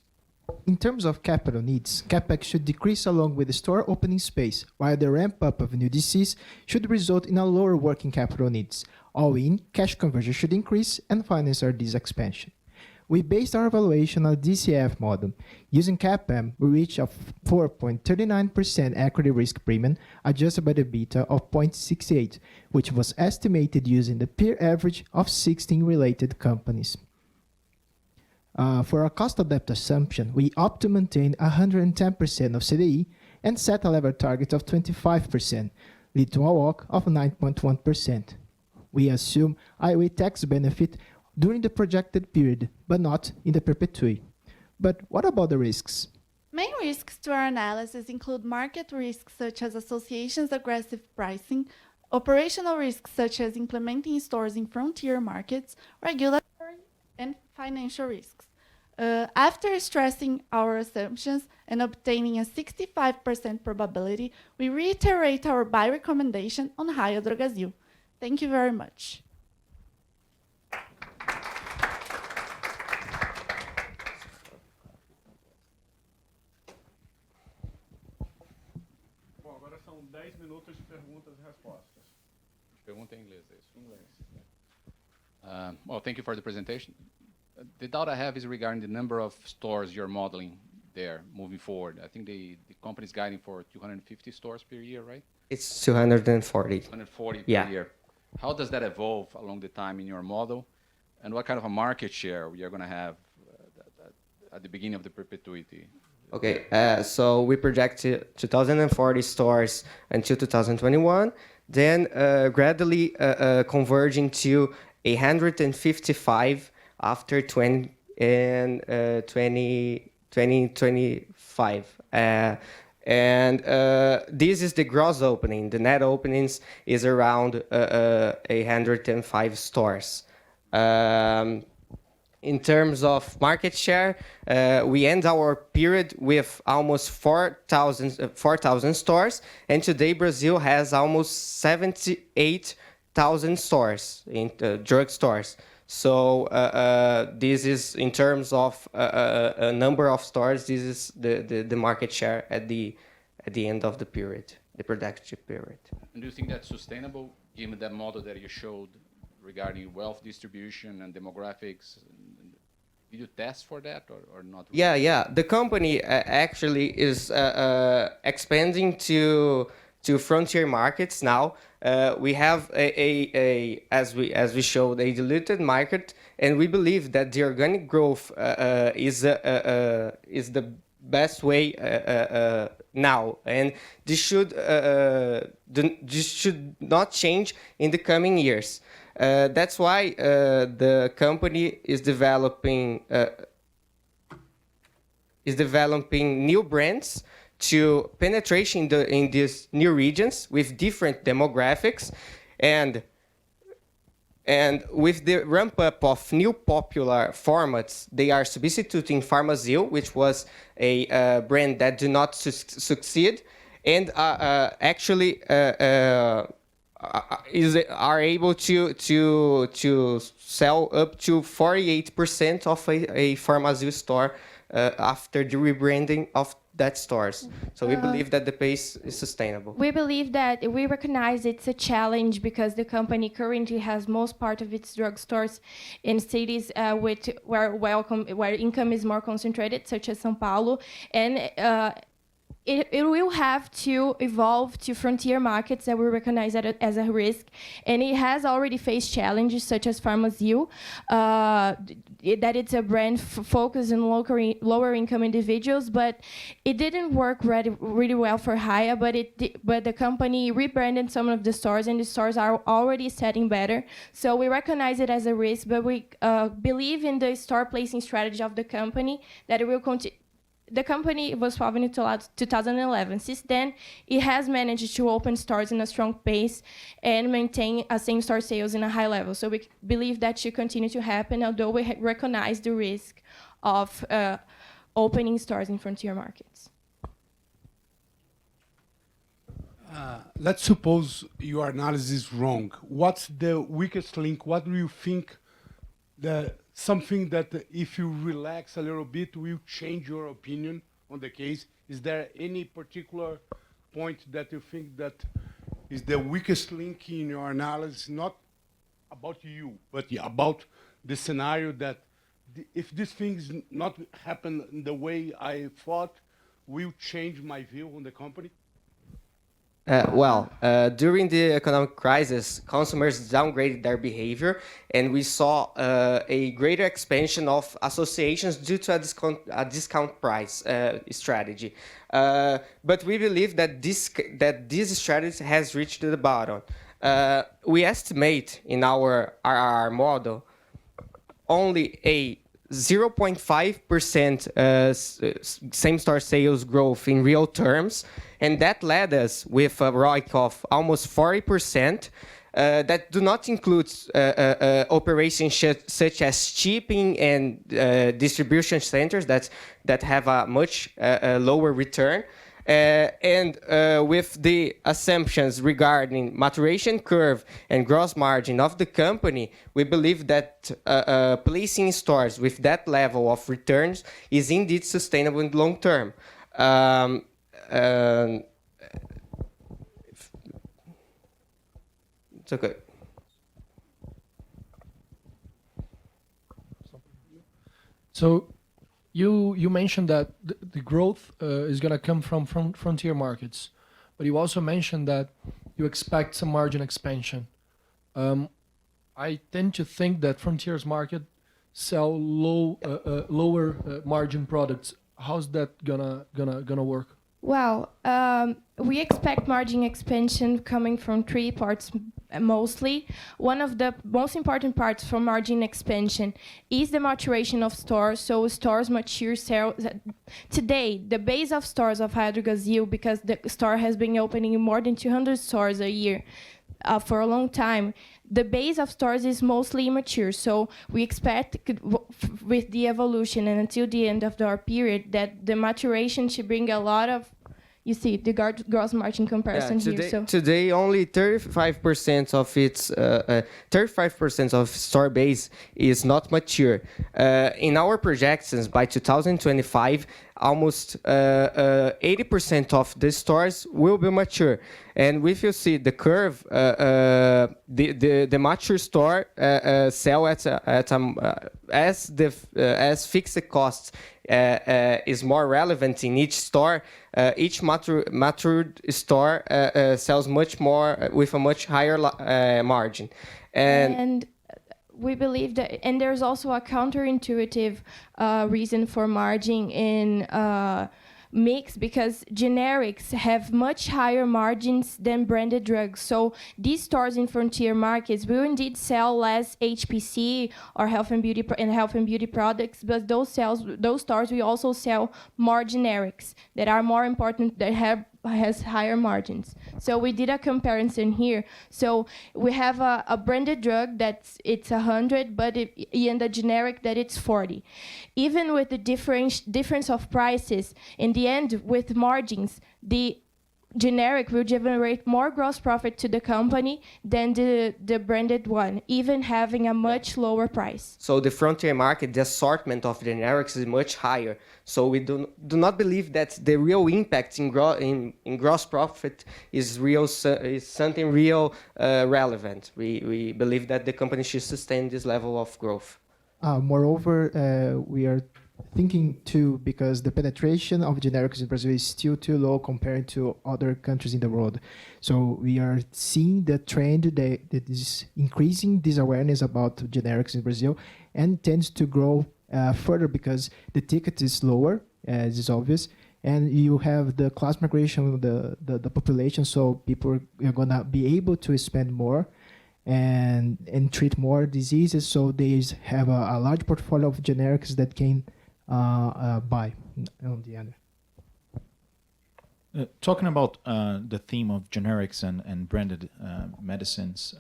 In terms of capital needs, CapEx should decrease along with the store opening space, while the ramp-up of new DCs should result in a lower working capital needs. All in, cash conversion should increase and finance RD's expansion. We based our evaluation on a DCF model. Using CAPM, we reached a 4.39% equity risk premium adjusted by the beta of 0.68, which was estimated using the peer average of 16 related companies. For our cost of debt assumption, we opt to maintain 110% of CDI and set a level target of 25%, lead to a WACC of 9.1%. We assume IOE tax benefit during the projected period, but not in the perpetuity. But what about the risks? Main risks to our analysis include market risks such as associations' aggressive pricing, operational risks such as implementing stores in frontier markets, regulatory and financial risks. After stressing our assumptions and obtaining a 65% probability, we reiterate our buy recommendation on Raia Drogasil. Thank you very much. Bom, agora são 10 minutos de perguntas e respostas. Pergunta em inglês, é isso? Well, thank you for the presentation. The doubt I have is regarding the number of stores you're modeling there moving forward. I think the company is guiding for 250 stores per year, right? It's 240. 240 Yeah. per year. How does that evolve along the time in your model? And what kind of a market share you're going to have at the beginning of the perpetuity? Okay, so we project 240 stores until 2021, then gradually converging to 155 after and 2025. And this is the gross opening. The net openings is around 105 stores. In terms of market share, we end our period with almost 4,000 stores, and today Brazil has almost 78,000 stores in drug stores. So this is, in terms of a number of stores, this is the market share at the end of the period, the productive period. And do you think that's sustainable, given that model that you showed regarding wealth distribution and demographics? Did you test for that or not? Yeah. The company actually is expanding to frontier markets now. We have as we showed, a diluted market, and we believe that the organic growth is the best way now, and this should not change in the coming years. That's why the company is developing new brands to penetration in these new regions with different demographics, and with the ramp up of new popular formats, they are substituting Pharmazil, which was a brand that did not succeed, and actually are able to sell up to 48% of a Pharmazil store after the rebranding of that stores. So we believe that the pace is sustainable. We believe that we recognize it's a challenge because the company currently has most part of its drugstores in cities where income is more concentrated, such as São Paulo, and it will have to evolve to frontier markets that we recognize that as a risk, and it has already faced challenges such as Pharmazil, that it's a brand focused on lower income individuals, but it didn't work really well for Raia, but the company rebranded some of the stores, and the stores are already setting better. So we recognize it as a risk, but we believe in the store placing strategy of the company, that it will continue. The company was founded in 2011. Since then, it has managed to open stores in a strong pace and maintain a same-store sales in a high level. So we believe that should continue to happen, although we recognize the risk of opening stores in frontier markets. Let's suppose your analysis is wrong. What's the weakest link? What do you think something that if you relax a little bit will change your opinion on the case? Is there any particular point that you think that is the weakest link in your analysis, not about you, but about the scenario that if this thing is not happen the way I thought, will change my view on the company? During the economic crisis, consumers downgraded their behavior, and we saw a greater expansion of associations due to a discount price strategy. But we believe that this strategy has reached the bottom. We estimate in our RRR model only a 0.5% same-store sales growth in real terms, and that led us with a ROIC of almost 40%. That do not include operations such as shipping and distribution centers that have a much lower return. And with the assumptions regarding maturation curve and gross margin of the company, we believe that placing stores with that level of returns is indeed sustainable in the long term. It's okay. So you mentioned that the growth is going to come from frontier markets, but you also mentioned that you expect some margin expansion. I tend to think that frontiers market sell lower margin products. How's that gonna work? Well, we expect margin expansion coming from three parts mostly. One of the most important parts for margin expansion is the maturation of stores. So stores mature. Today, the base of stores of Raia Drogasil, because the store has been opening more than 200 stores a year for a long time, the base of stores is mostly immature. So we expect with the evolution and until the end of our period that the maturation should bring a lot of, you see, the gross margin comparison here. So today only 35% of its 35% of store base is not mature. In our projections, by 2025, almost 80% of the stores will be mature. And if you see the curve, the mature store sell at as fixed costs is more relevant in each store. Each matured store sells much more with a much higher margin. And we believe that, and there's also a counterintuitive reason for margin in mix, because generics have much higher margins than branded drugs. So these stores in frontier markets will indeed sell less HPC or health and beauty products, but those stores will also sell more generics that are more important, that has higher margins. So we did a comparison here. So we have a branded drug it's 100, but in the generic that it's 40. Even with the difference of prices, in the end, with margins, the generic will generate more gross profit to the company than the branded one, even having a much lower price. So the frontier market, the assortment of generics is much higher. So we do not believe that the real impact in gross profit is something real relevant. We believe that the company should sustain this level of growth. Moreover, we are thinking too, because the penetration of generics in Brazil is still too low compared to other countries in the world. So we are seeing the trend that is increasing this awareness about generics in Brazil, and tends to grow further because the ticket is lower, as is obvious, and you have the class migration of the population, so people are going to be able to spend more and treat more diseases, so they have a large portfolio of generics that can buy on the other. Talking about the theme of generics and branded medicines,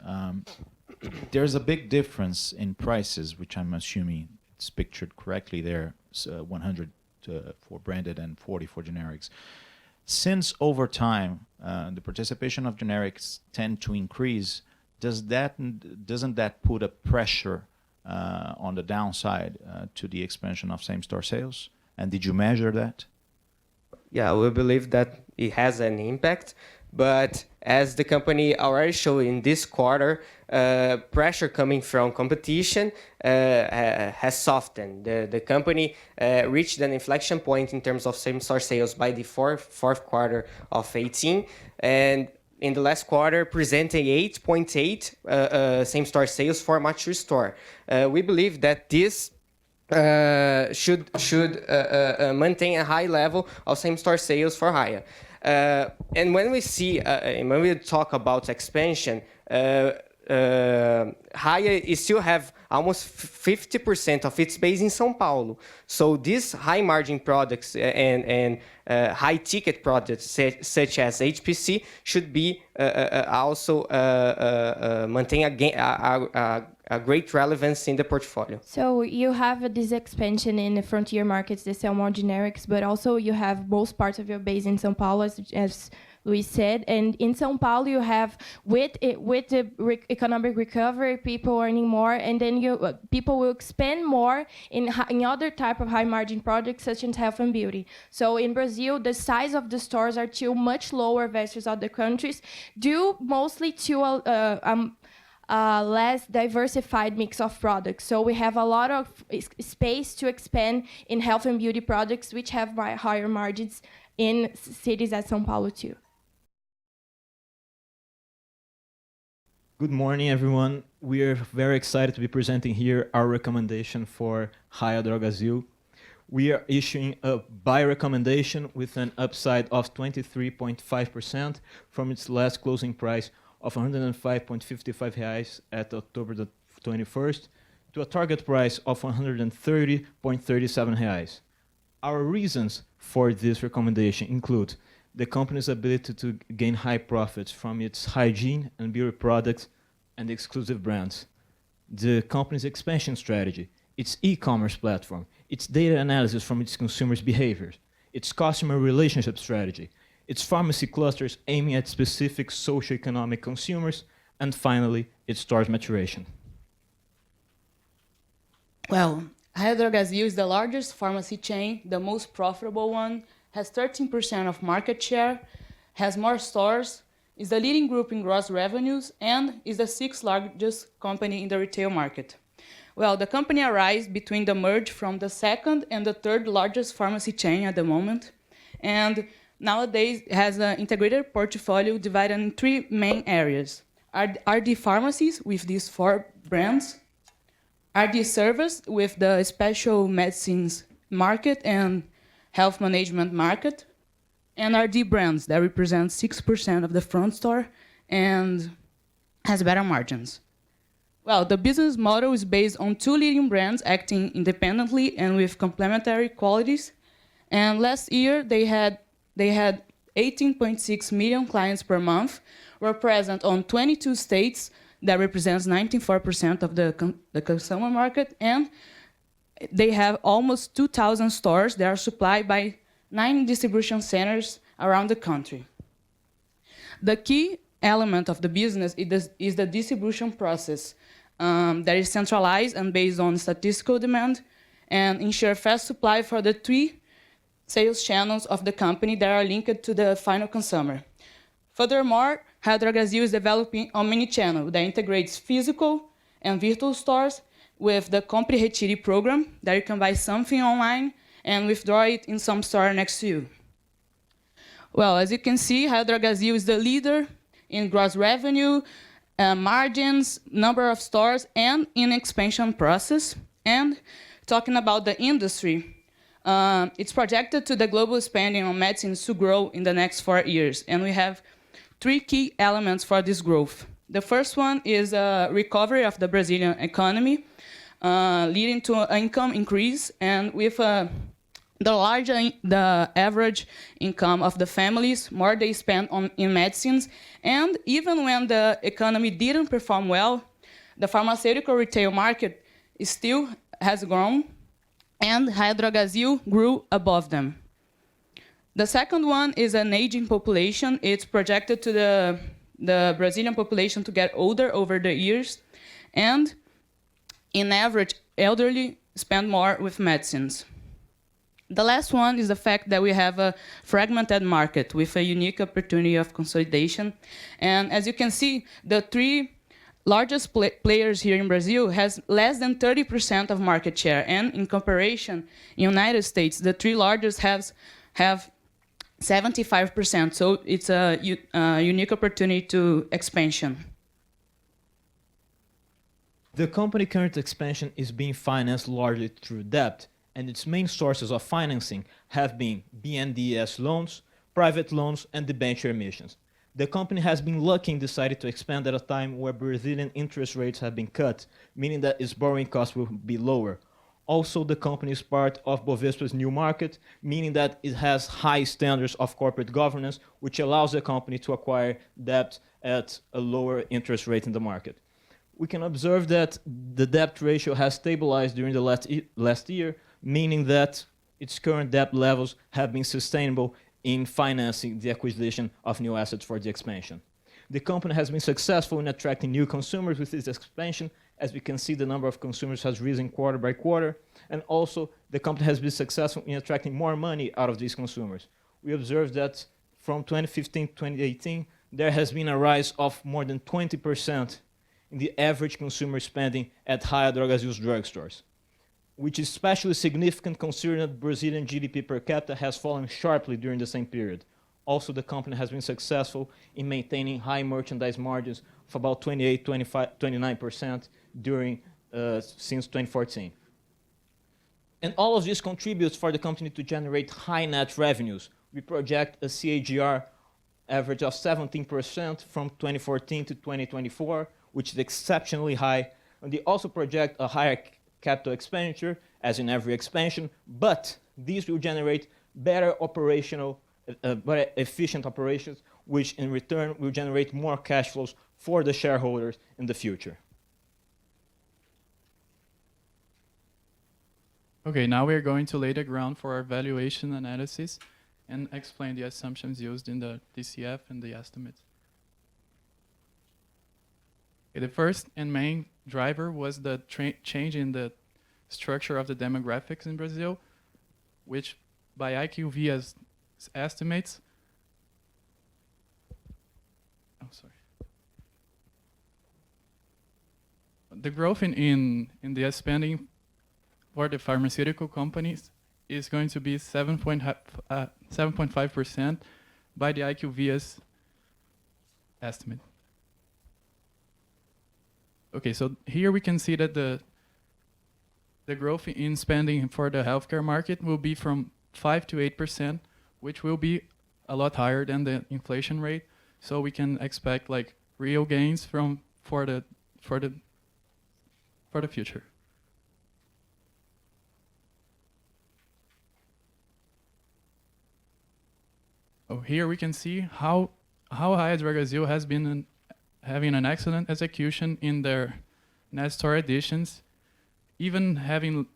there's a big difference in prices, which I'm assuming it's pictured correctly there, 100 for branded and 40 for generics. Since over time, the participation of generics tend to increase, doesn't that put a pressure on the downside to the expansion of same-store sales? And did you measure that? Yeah, we believe that it has an impact, but as the company already showed in this quarter, pressure coming from competition has softened. The company reached an inflection point in terms of same-store sales by the fourth quarter of 18, and in the last quarter, presenting 8.8 same-store sales for a mature store. We believe that this should maintain a high level of same-store sales for Raia. And when we see, when we talk about expansion, Raia still have almost 50% of its base in São Paulo. So these high-margin products and high-ticket products such as HPC should be also maintain a great relevance in the portfolio. So you have this expansion in the frontier markets that sell more generics, but also you have most parts of your base in São Paulo, as Luis said, and in São Paulo you have with the economic recovery, people earning more, and then people will spend more in other type of high margin products such as health and beauty. So in Brazil, the size of the stores are still much lower versus other countries, due mostly to a less diversified mix of products. So we have a lot of space to expand in health and beauty products, which have higher margins in cities as São Paulo too. Good morning, everyone. We are very excited to be presenting here our recommendation for Raia Drogasil. We are issuing a buy recommendation with an upside of 23.5% from its last closing price of 105.55 reais at October the 21st to a target price of 130.37 reais. Our reasons for this recommendation include the company's ability to gain high profits from its hygiene and beauty products and exclusive brands, the company's expansion strategy, its e-commerce platform, its data analysis from its consumers' behaviors, its customer relationship strategy, its pharmacy clusters aiming at specific socioeconomic consumers, and finally, its stores maturation. Well, Raia Drogasil is the largest pharmacy chain, the most profitable one, has 13% of market share, has more stores, is the leading group in gross revenues, and is the 6th largest company in the retail market. Well, the company arises between the merge from the 2nd and the 3rd largest pharmacy chain at the moment, and nowadays has an integrated portfolio divided in 3 main areas. RD pharmacies with these 4 brands, RD service with the special medicines market and health management market, and RD brands that represent 6% of the front store and has better margins. Well, the business model is based on 2 leading brands acting independently and with complementary qualities. And last year, they had 18.6 million clients per month, were present on 22 states that represents 94% of the consumer market, and they have almost 2,000 stores that are supplied by 9 distribution centers around the country. The key element of the business is the distribution process that is centralized and based on statistical demand and ensure fast supply for the 3 sales channels of the company that are linked to the final consumer. Furthermore, Raia Drogasil is developing a omni-channel that integrates physical and virtual stores with the Compre Retire program that you can buy something online and withdraw it in some store next to you. Well, as you can see, Raia Drogasil is the leader in gross revenue, margins, number of stores, and in expansion process. And talking about the industry, it's projected to the global spending on medicines to grow in the next 4 years. And we have 3 key elements for this growth. The first one is a recovery of the Brazilian economy, leading to an income increase, and with the larger the average income of the families, more they spend in medicines. And even when the economy didn't perform well, the pharmaceutical retail market still has grown, and Raia Drogasil grew above them. The second one is an aging population. It's projected to the Brazilian population to get older over the years, and in average, elderly spend more with medicines. The last one is the fact that we have a fragmented market with a unique opportunity of consolidation. And as you can see, the 3 largest players here in Brazil has less than 30% of market share. And in comparison, in the United States, the 3 largest have 75%. So it's a unique opportunity to expansion. The company's current expansion is being financed largely through debt, and its main sources of financing have been BNDES loans, private loans, and debenture emissions. The company has been lucky in deciding to expand at a time where Brazilian interest rates have been cut, meaning that its borrowing costs will be lower. Also, the company is part of Bovespa's new market, meaning that it has high standards of corporate governance, which allows the company to acquire debt at a lower interest rate in the market. We can observe that the debt ratio has stabilized during the last year, meaning that its current debt levels have been sustainable in financing the acquisition of new assets for the expansion. The company has been successful in attracting new consumers with its expansion. As we can see, the number of consumers has risen quarter by quarter, and also the company has been successful in attracting more money out of these consumers. We observed that from 2015 to 2018, there has been a rise of more than 20% in the average consumer spending at Raia Drogasil's drugstores, which is especially significant considering that Brazilian GDP per capita has fallen sharply during the same period. Also, the company has been successful in maintaining high merchandise margins of about 28, 25, 29% since 2014. And all of this contributes for the company to generate high net revenues. We project a CAGR average of 17% from 2014 to 2024, which is exceptionally high. And they also project a higher capital expenditure, as in every expansion, but these will generate better efficient operations, which in return will generate more cash flows for the shareholders in the future. Okay, now we're going to lay the ground for our valuation analysis and explain the assumptions used in the DCF and the estimates. Okay, the first and main driver was the change in the structure of the demographics in Brazil, which by IQVIA's estimates, the growth in the spending for the pharmaceutical companies is going to be 7.5% by the IQVIA's estimate. Okay, so here we can see that the growth in spending for the healthcare market will be from 5 to 8%, which will be a lot higher than the inflation rate. So we can expect like real gains for the future. Oh, here we can see how Raia Drogasil has been having an excellent execution in their net store additions. Even having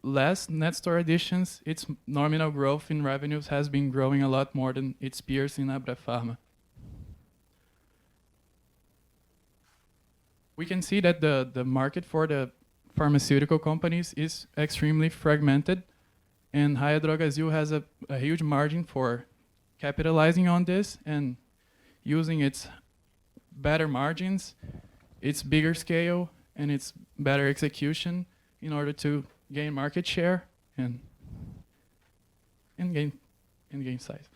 less net store additions, its nominal growth in revenues has been growing a lot more than its peers in Abrafarma. We can see that the market for the pharmaceutical companies is extremely fragmented, and Raia Drogasil has a huge margin for capitalizing on this and using its better margins, its bigger scale, and its better execution in order to gain market share and gain size.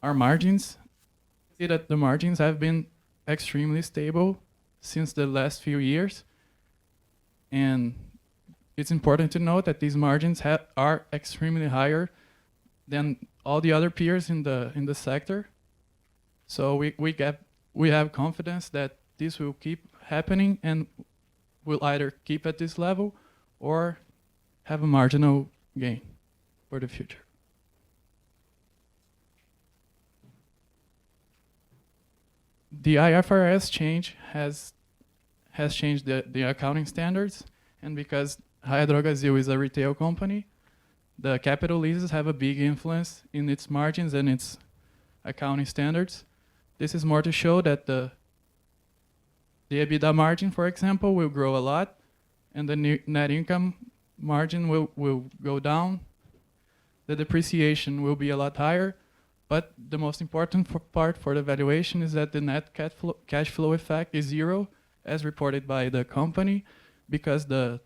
Our margins, see that the margins have been extremely stable since the last few years, and it's important to note that these margins are extremely higher than all the other peers in the sector. So we have confidence that this will keep happening and will either keep at this level or have a marginal gain for the future. The IFRS change has changed the accounting standards, and because Raia Drogasil is a retail company, the capital leases have a big influence in its margins and its accounting standards. This is more to show that the EBITDA margin, for example, will grow a lot, and the net income margin will go down. The depreciation will be a lot higher, but the most important part for the valuation is that the net cash flow effect is zero, as reported by the company, because the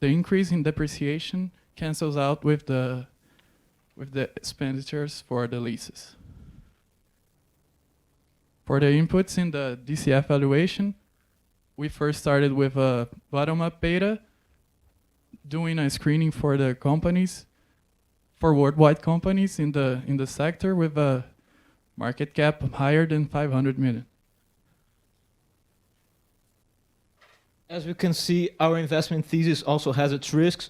increase in depreciation cancels out with the expenditures for the leases. For the inputs in the DCF valuation, we first started with a bottom-up beta, doing a screening for the companies, for worldwide companies in the sector with a market cap higher than 500 million. As we can see, our investment thesis also has its risks.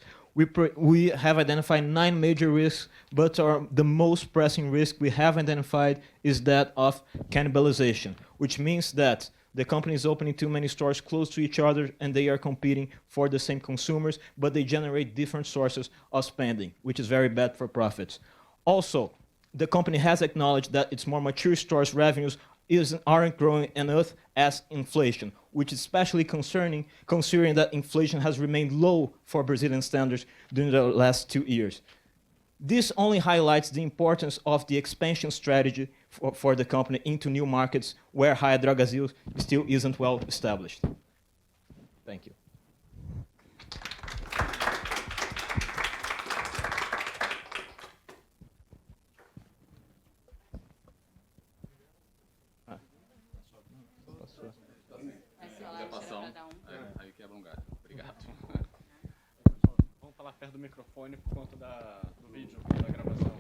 We have identified 9 major risks, but the most pressing risk we have identified is that of cannibalization, which means that the company is opening too many stores close to each other and they are competing for the same consumers, but they generate different sources of spending, which is very bad for profits. Also, the company has acknowledged that its more mature stores' revenues aren't growing enough as inflation, which is especially concerning considering that inflation has remained low for Brazilian standards during the last 2 years. This only highlights the importance of the expansion strategy for the company into new markets where Raia Drogasil still isn't well established. Thank you. Aí quebra um galho. Obrigado. Vamos falar perto do microfone por conta do vídeo, da gravação.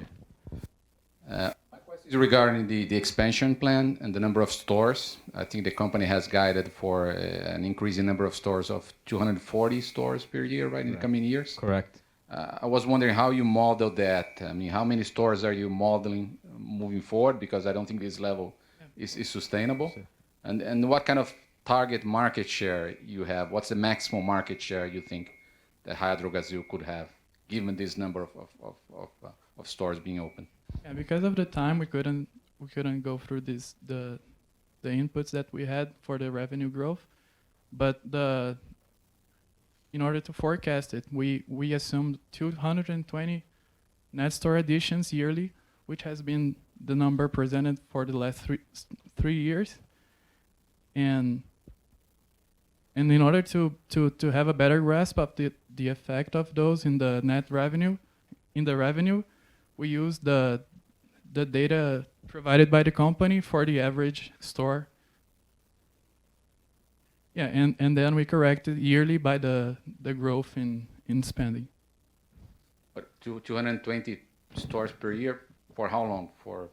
Regarding the expansion plan and the number of stores, I think the company has guided for an increasing number of stores of 240 stores per year, right, in the coming years? Correct. I was wondering how you model that. I mean, how many stores are you modeling moving forward? Because I don't think this level is sustainable. And what kind of target market share you have? What's the maximum market share you think that Raia Drogasil could have, given this number of stores being open? Yeah, because of the time, we couldn't go through the inputs that we had for the revenue growth, but in order to forecast it, we assumed 220 net store additions yearly, which has been the number presented for the last three years, and in order to have a better grasp of the effect of those in the net revenue, we use the data provided by the company for the average store. Yeah, and then we correct it yearly by the growth in spending. But 220 stores per year for how long? For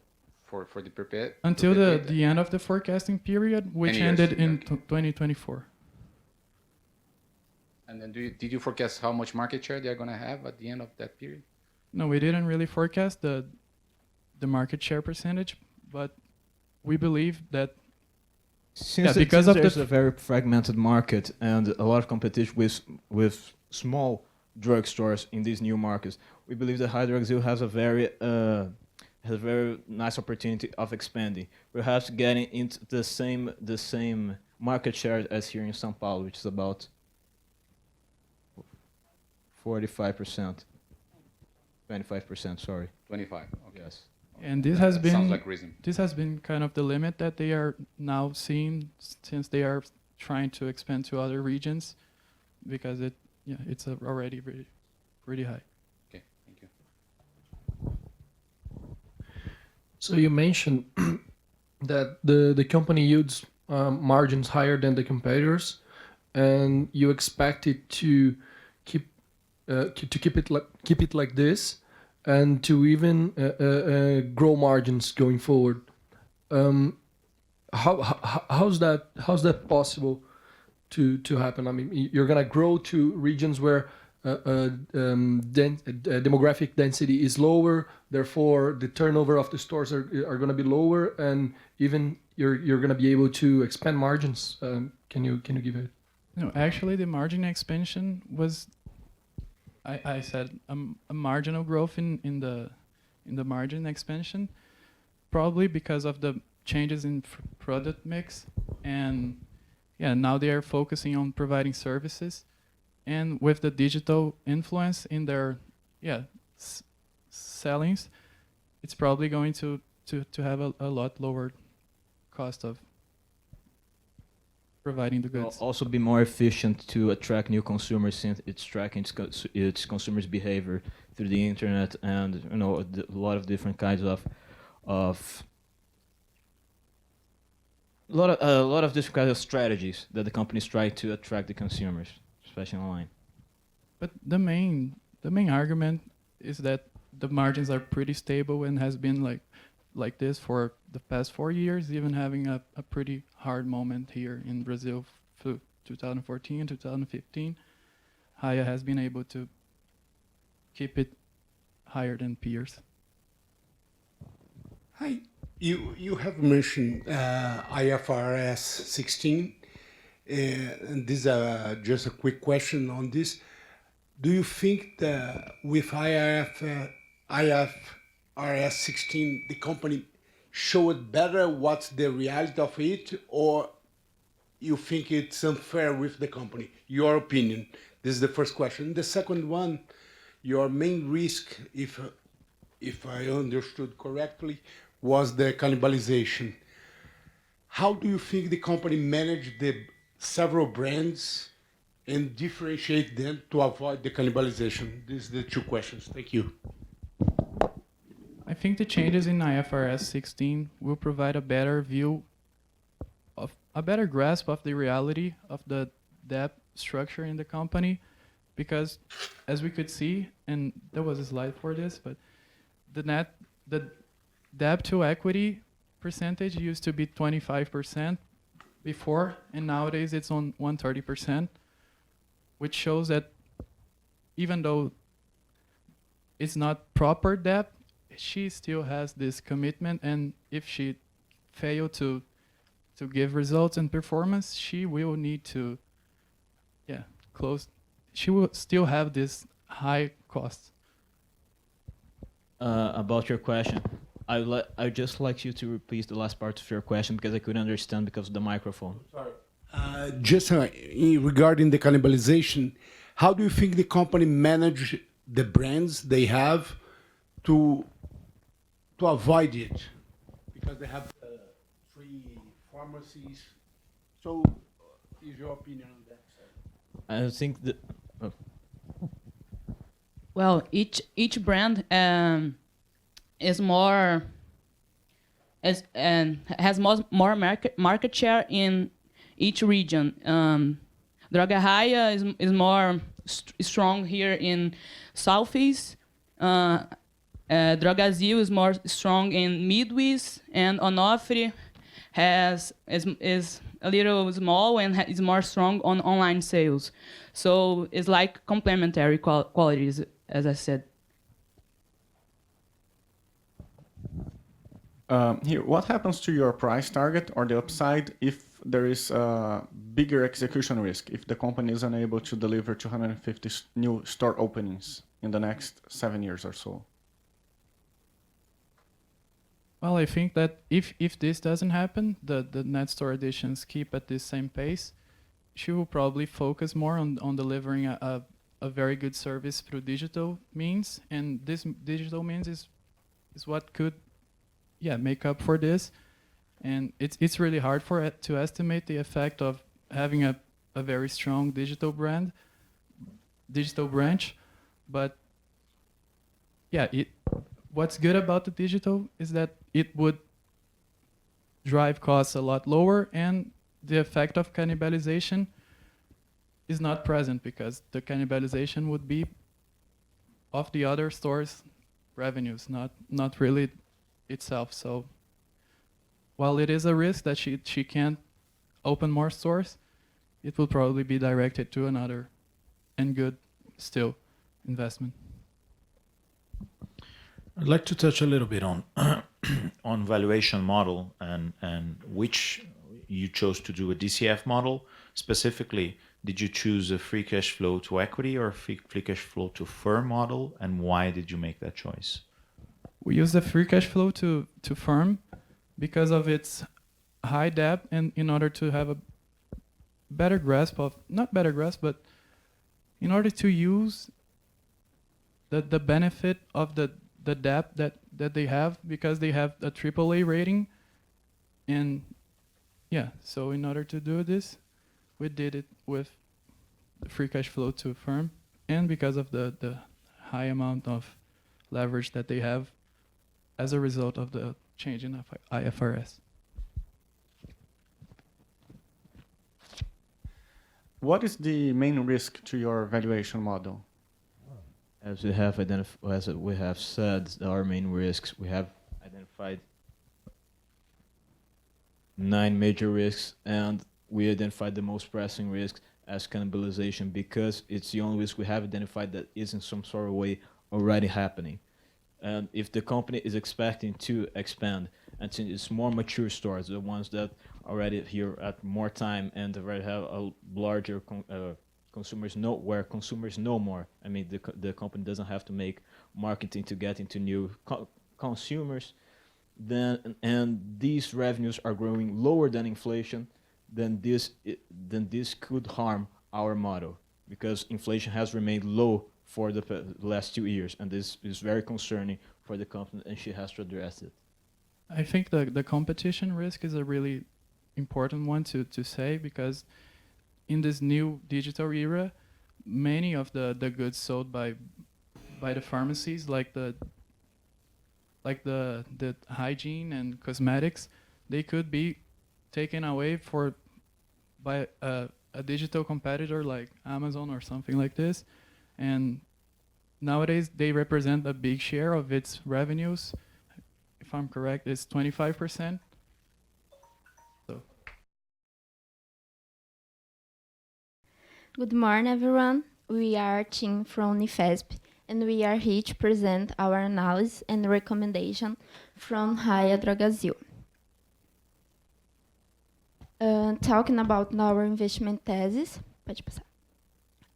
the perpetual? Until the end of the forecasting period, which ended in 2024. And then did you forecast how much market share they're going to have at the end of that period? No, we didn't really forecast the market share percentage, but we believe that because there's a very fragmented market and a lot of competition with small drugstores in these new markets, we believe that Raia Drogasil has a very nice opportunity of expanding, perhaps getting into the same market share as here in São Paulo, which is about 45%. 25%, sorry. 25, okay. Yes. And this has been sounds like reason. This has been kind of the limit that they are now seeing since they are trying to expand to other regions, because it's already pretty high. Okay, thank you. So you mentioned that the company yields margins higher than the competitors, and you expect it to keep it like this, and to even grow margins going forward. How's that possible to happen? I mean, you're gonna grow to regions where demographic density is lower, therefore the turnover of the stores are gonna be lower, and even you're gonna be able to expand margins. Can you give it? No, actually, the margin expansion was, I said, a marginal growth in the margin expansion, probably because of the changes in product mix, and now they are focusing on providing services, and with the digital influence in their sellings, it's probably going to have a lot lower cost of providing the goods. Also be more efficient to attract new consumers, since it's tracking its consumers' behavior through the internet, and a lot of different kinds of a lot of different kinds of strategies that the companies try to attract the consumers, especially online. But the main argument is that the margins are pretty stable and has been like this for the past 4 years, even having a pretty hard moment here in Brazil through 2014 and 2015. Raia has been able to keep it higher than peers. Hi, you have mentioned IFRS 16, and this is just a quick question on this. Do you think that with IFRS 16, the company showed better what's the reality of it, or you think it's unfair with the company? Your opinion. This is the first question. The second one, your main risk, if I understood correctly, was the cannibalization. How do you think the company managed the several brands and differentiate them to avoid the cannibalization? These are the two questions. Thank you. I think the changes in IFRS 16 will provide a better view of a better grasp of the reality of the debt structure in the company, because as we could see, and there was a slide for this, but the debt to equity percentage used to be 25% before, and nowadays it's on 130%, which shows that even though it's not proper debt, she still has this commitment, and if she fail to give results and performance, she will need to close. She will still have this high cost. About your question, I'd just like you to repeat the last part of your question because I couldn't understand because of the microphone. Just regarding the cannibalization, how do you think the company manage the brands they have to avoid it? Because they have 3 pharmacies. So, is your opinion on that? I think that. Well, each brand is more has more market share in each region. Raia is more strong here in Southeast. Drogasil is more strong in Midwest, and Onofre is a little small and is more strong on online sales. So it's like complementary qualities, as I said. Here, what happens to your price target or the upside if there is a bigger execution risk, if the company is unable to deliver 250 new store openings in the next 7 years or so? Well, I think that if this doesn't happen, the net store additions keep at this same pace, she will probably focus more on delivering a very good service through digital means, and this digital means is what could make up for this. And it's really hard for it to estimate the effect of having a very strong digital branch, but what's good about the digital is that it would drive costs a lot lower, and the effect of cannibalization is not present because the cannibalization would be of the other stores' revenues, not really itself. So while it is a risk that she can't open more stores, it will probably be directed to another and good still investment. I'd like to touch a little bit on on valuation model and which you chose to do a DCF model. Specifically, did you choose a free cash flow to equity or free cash flow to firm model, and why did you make that choice? We use the free cash flow to firm because of its high debt, and in order to have a better grasp of, not better grasp, but in order to use the benefit of the debt that they have, because they have a AAA rating. And so in order to do this, we did it with the free cash flow to firm, and because of the high amount of leverage that they have as a result of the change in IFRS. What is the main risk to your valuation model? As we have said, our main risks, we have identified 9 major risks, and we identified the most pressing risks as cannibalization because it's the only risk we have identified that is in some sort of way already happening. And if the company is expecting to expand and to its more mature stores, the ones that already here at more time and already have a larger consumers know where consumers know more. I mean, the company doesn't have to make marketing to get into new consumers. Then and these revenues are growing lower than inflation. Then this could harm our model because inflation has remained low for the last 2 years, and this is very concerning for the company, and she has to address it. I think the competition risk is a really important one to say, because in this new digital era, many of the goods sold by the pharmacies, like the hygiene and cosmetics, they could be taken away by a digital competitor like Amazon or something like this. And nowadays they represent a big share of its revenues. If I'm correct, is 25%. So Good morning, everyone. We are a team from Unifesp, and we are here to present our analysis and recommendation from Raia Drogasil. Talking about our investment thesis, pode passar.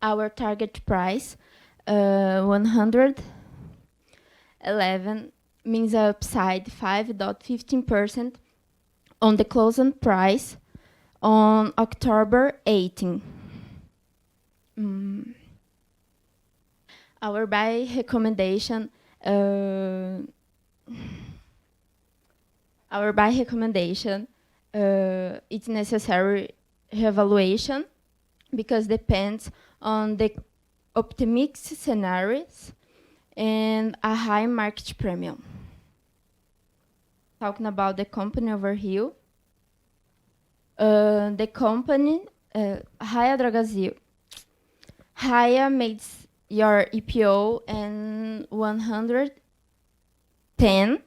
Our target price, 111, means upside 5.15% on the closing price on October 18. Our buy recommendation, it's necessary evaluation because depends on the optimistic scenarios and a high market premium. Talking about the company over here, the company Raia Drogasil. Raia made your EPO in 110, and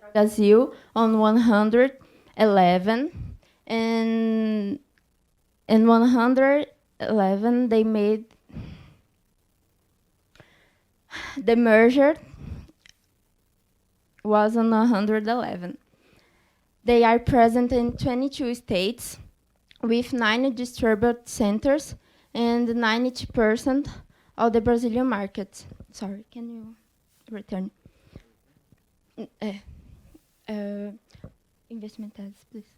Drogasil on 111, and in 111 they made the merger was on 111. They are present in 22 states with 9 distributed centers and 90% of the Brazilian market. Sorry, can you return? Investment thesis, please.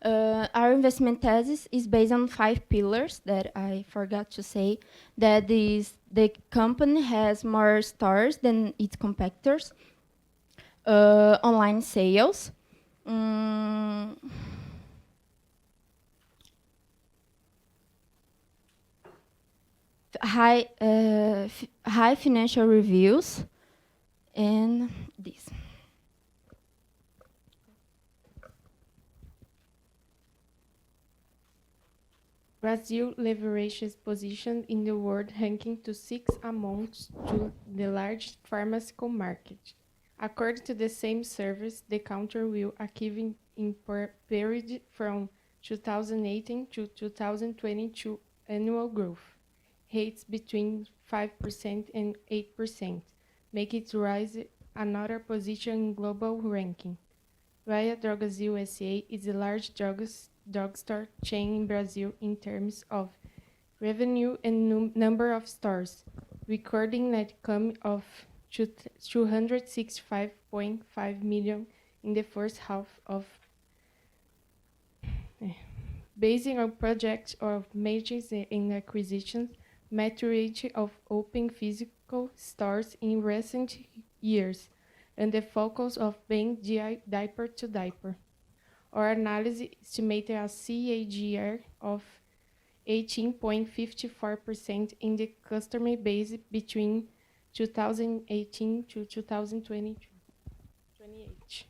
Our investment thesis is based on 5 pillars that I forgot to say. That is, the company has more stores than its competitors, online sales, high financial reviews, and this. Brazil leverages its position in the world ranking to 6 amongst to the largest pharmaceutical market. According to the same service, the country will achieve in period from 2018 to 2022 annual growth rates between 5% and 8%, make it rise another position in global ranking. Raia Drogasil S.A. is a large drugstore chain in Brazil in terms of revenue and number of stores, recording net income of 265.5 million in the first half of. Based on projects of mergers and acquisitions, maturity of open physical stores in recent years, and the focus of being diaper to diaper. Our analysis estimated a CAGR of 18.54% in the customer base between 2018 to 2028.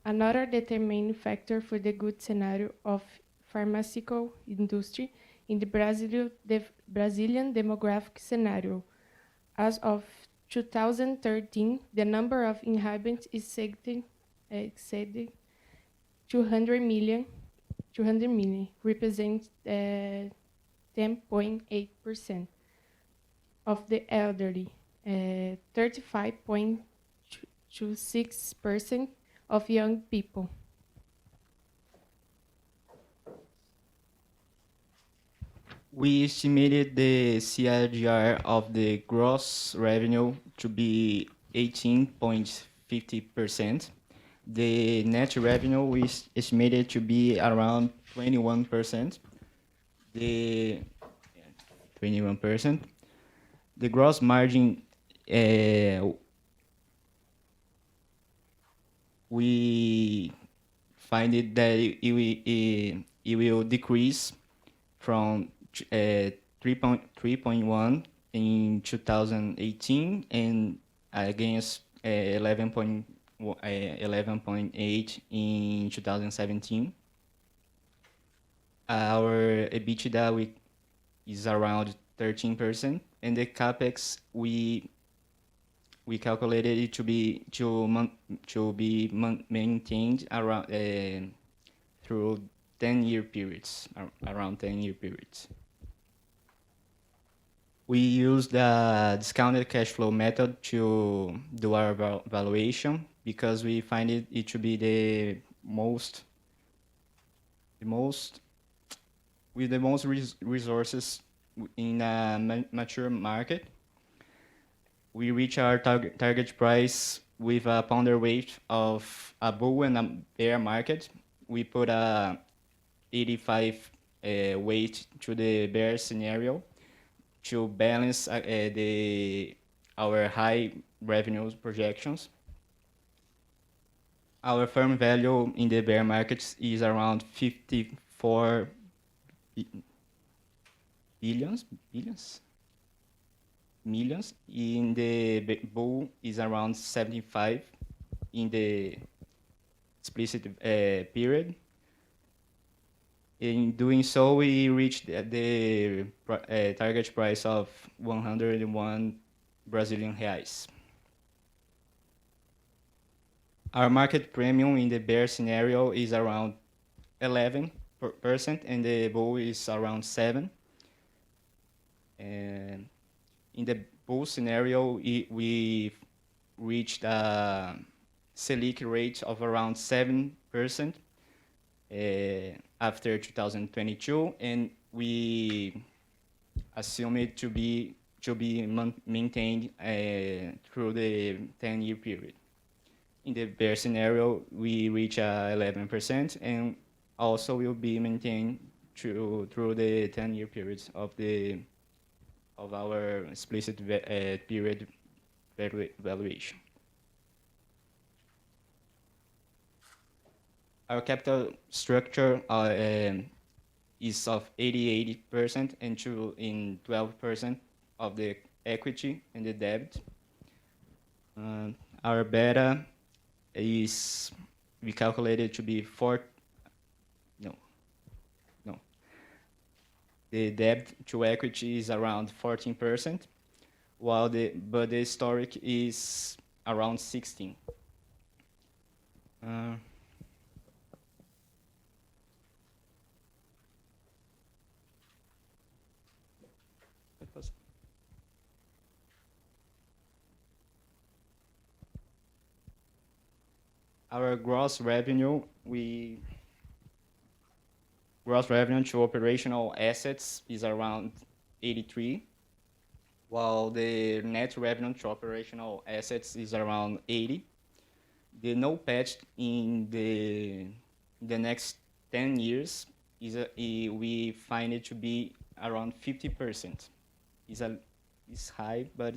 Another determining factor for the good scenario of pharmaceutical industry in the Brazilian demographic scenario. As of 2013, the number of inhabitants exceeded 200 million, represents 10.8% of the elderly, 35.26% of young people. We estimated the CAGR of the gross revenue to be 18.50%. The net revenue is estimated to be around 21%. The 21%. The gross margin, we find it that it will decrease from 3.1 in 2018 and against 11.8 in 2017. Our EBITDA is around 13%, and the capex we we calculated it to be maintained around through 10-year periods, around 10-year periods. We use the discounted cash flow method to do our valuation because we find it to be the most with the most resources in a mature market. We reach our target price with a ponder weight of a bull and a bear market. We put a 85 weight to the bear scenario to balance our high revenue projections. Our firm value in the bear markets is around 54 millions. In the bull is around 75 in the explicit period. In doing so, we reached the target price of 101 Brazilian reais. Our market premium in the bear scenario is around 11%, and the bull is around 7%. And in the bull scenario, we reached a Selic rate of around 7% after 2022, and we assume it to be maintained through the 10-year period. In the bear scenario, we reach 11%, and also will be maintained through the 10-year periods of our explicit period valuation. Our capital structure is of 80% and in 12% of the equity and the debt. Our beta is we calculated to be the debt to equity is around 14%, while the historic is around 16%. Our gross revenue to operational assets is around 83, while the net revenue to operational assets is around 80. The no patch in the next 10 years we find it to be around 50%. It's high, but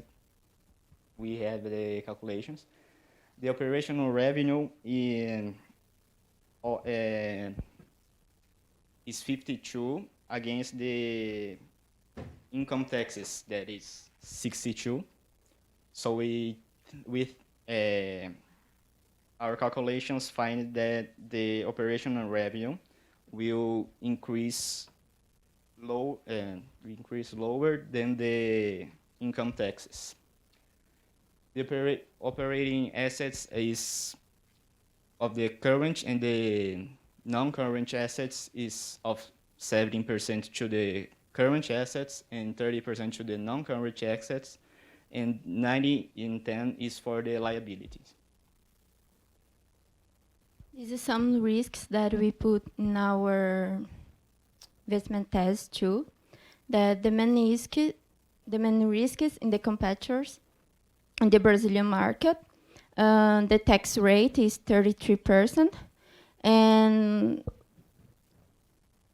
we have the calculations. The operational revenue is 52 against the income taxes that is 62. So with our calculations find that the operational revenue will increase lower than the income taxes. The operating assets is of the current, and the non-current assets is of 17% to the current assets and 30% to the non-current assets, and 90 in 10 is for the liabilities. These are some risks that we put in our investment test too. The main risk is in the competitors in the Brazilian market. The tax rate is 33%, and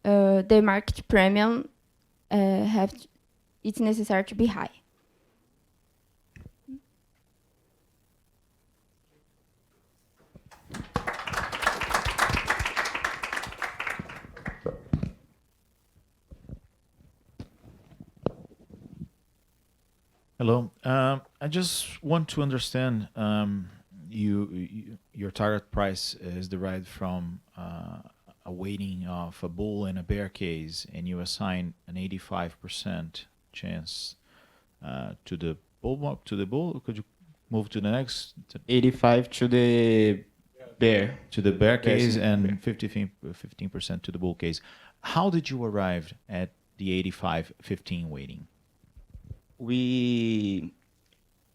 the market premium it's necessary to be high. Hello. I just want to understand, your target price is derived from a weighting of a bull and a bear case, and you assign an 85% chance to the bull. Could you Move to the next. 85 to the bear. To the bear case Bear. and 15% to the bull case. How did you arrive at the 85-15 weighting?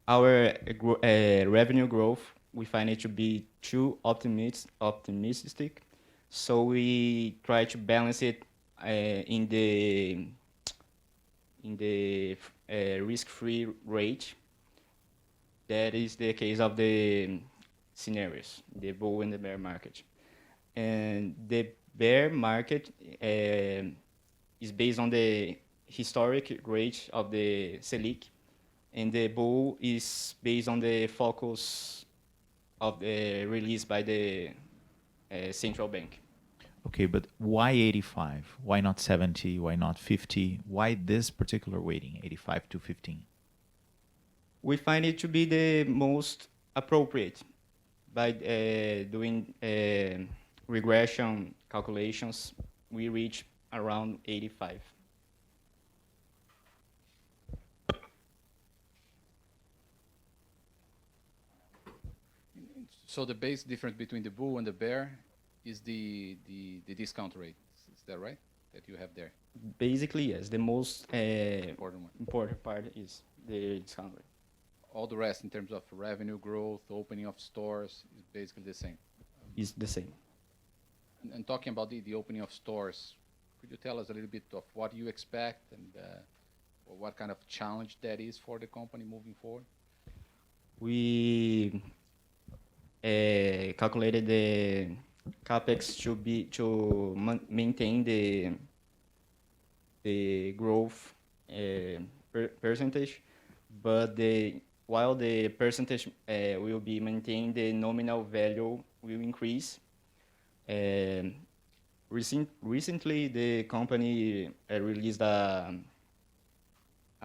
Our revenue growth, we find it to be too optimistic. So we try to balance it in the risk-free rate. That is the case of the scenarios, the bull and the bear market. And the bear market is based on the historic rate of the Selic, and the bull is based on the focus of the release by the central bank. Okay, but why 85? Why not 70? Why not 50? Why this particular weighting, 85-15? We find it to be the most appropriate by doing regression calculations. We reach around 85. So the base difference between the bull and the bear is the discount rate. Is that right? That you have there? Basically, yes. The most important part is the discount rate. All the rest in terms of revenue growth, opening of stores, is basically the same. Is the same. And talking about the opening of stores, could you tell us a little bit of what you expect and what kind of challenge that is for the company moving forward? We calculated the capex to maintain the growth percentage, but while the percentage will be maintained, the nominal value will increase. Recently, the company released a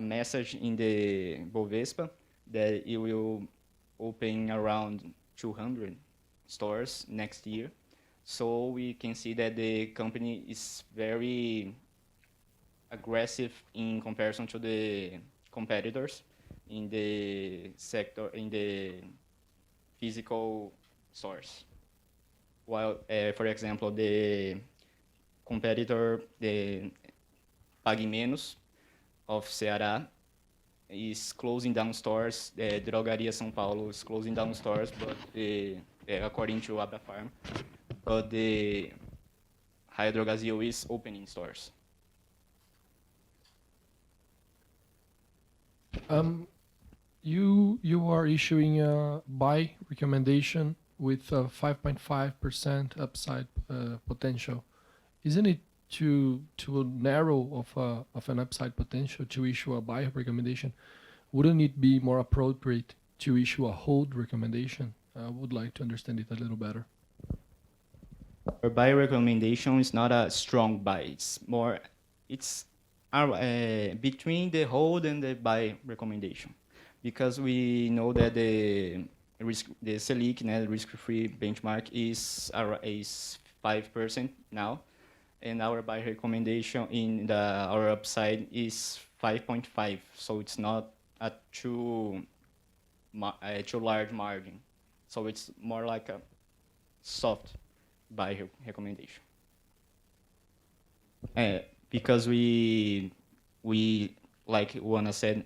message in the Bovespa that it will open around 200 stores next year. So we can see that the company is very aggressive in comparison to the competitors in the sector, in the physical stores. While, for example, the competitor, the Pague Menos of Ceará, is closing down stores. The Drogaria São Paulo is closing down stores, but according to Abafarm, but the Raia Drogasil is opening stores. You are issuing a buy recommendation with a 5.5% upside potential. Isn't it too narrow of an upside potential to issue a buy recommendation? Wouldn't it be more appropriate to issue a hold recommendation? I would like to understand it a little better. Our buy recommendation is not a strong buy. It's between the hold and the buy recommendation, because we know that the Selic, risk-free benchmark, is 5% now, and our buy recommendation in our upside is 5.5. So it's not a too large margin. So it's more like a soft buy recommendation. Because we like Juana said,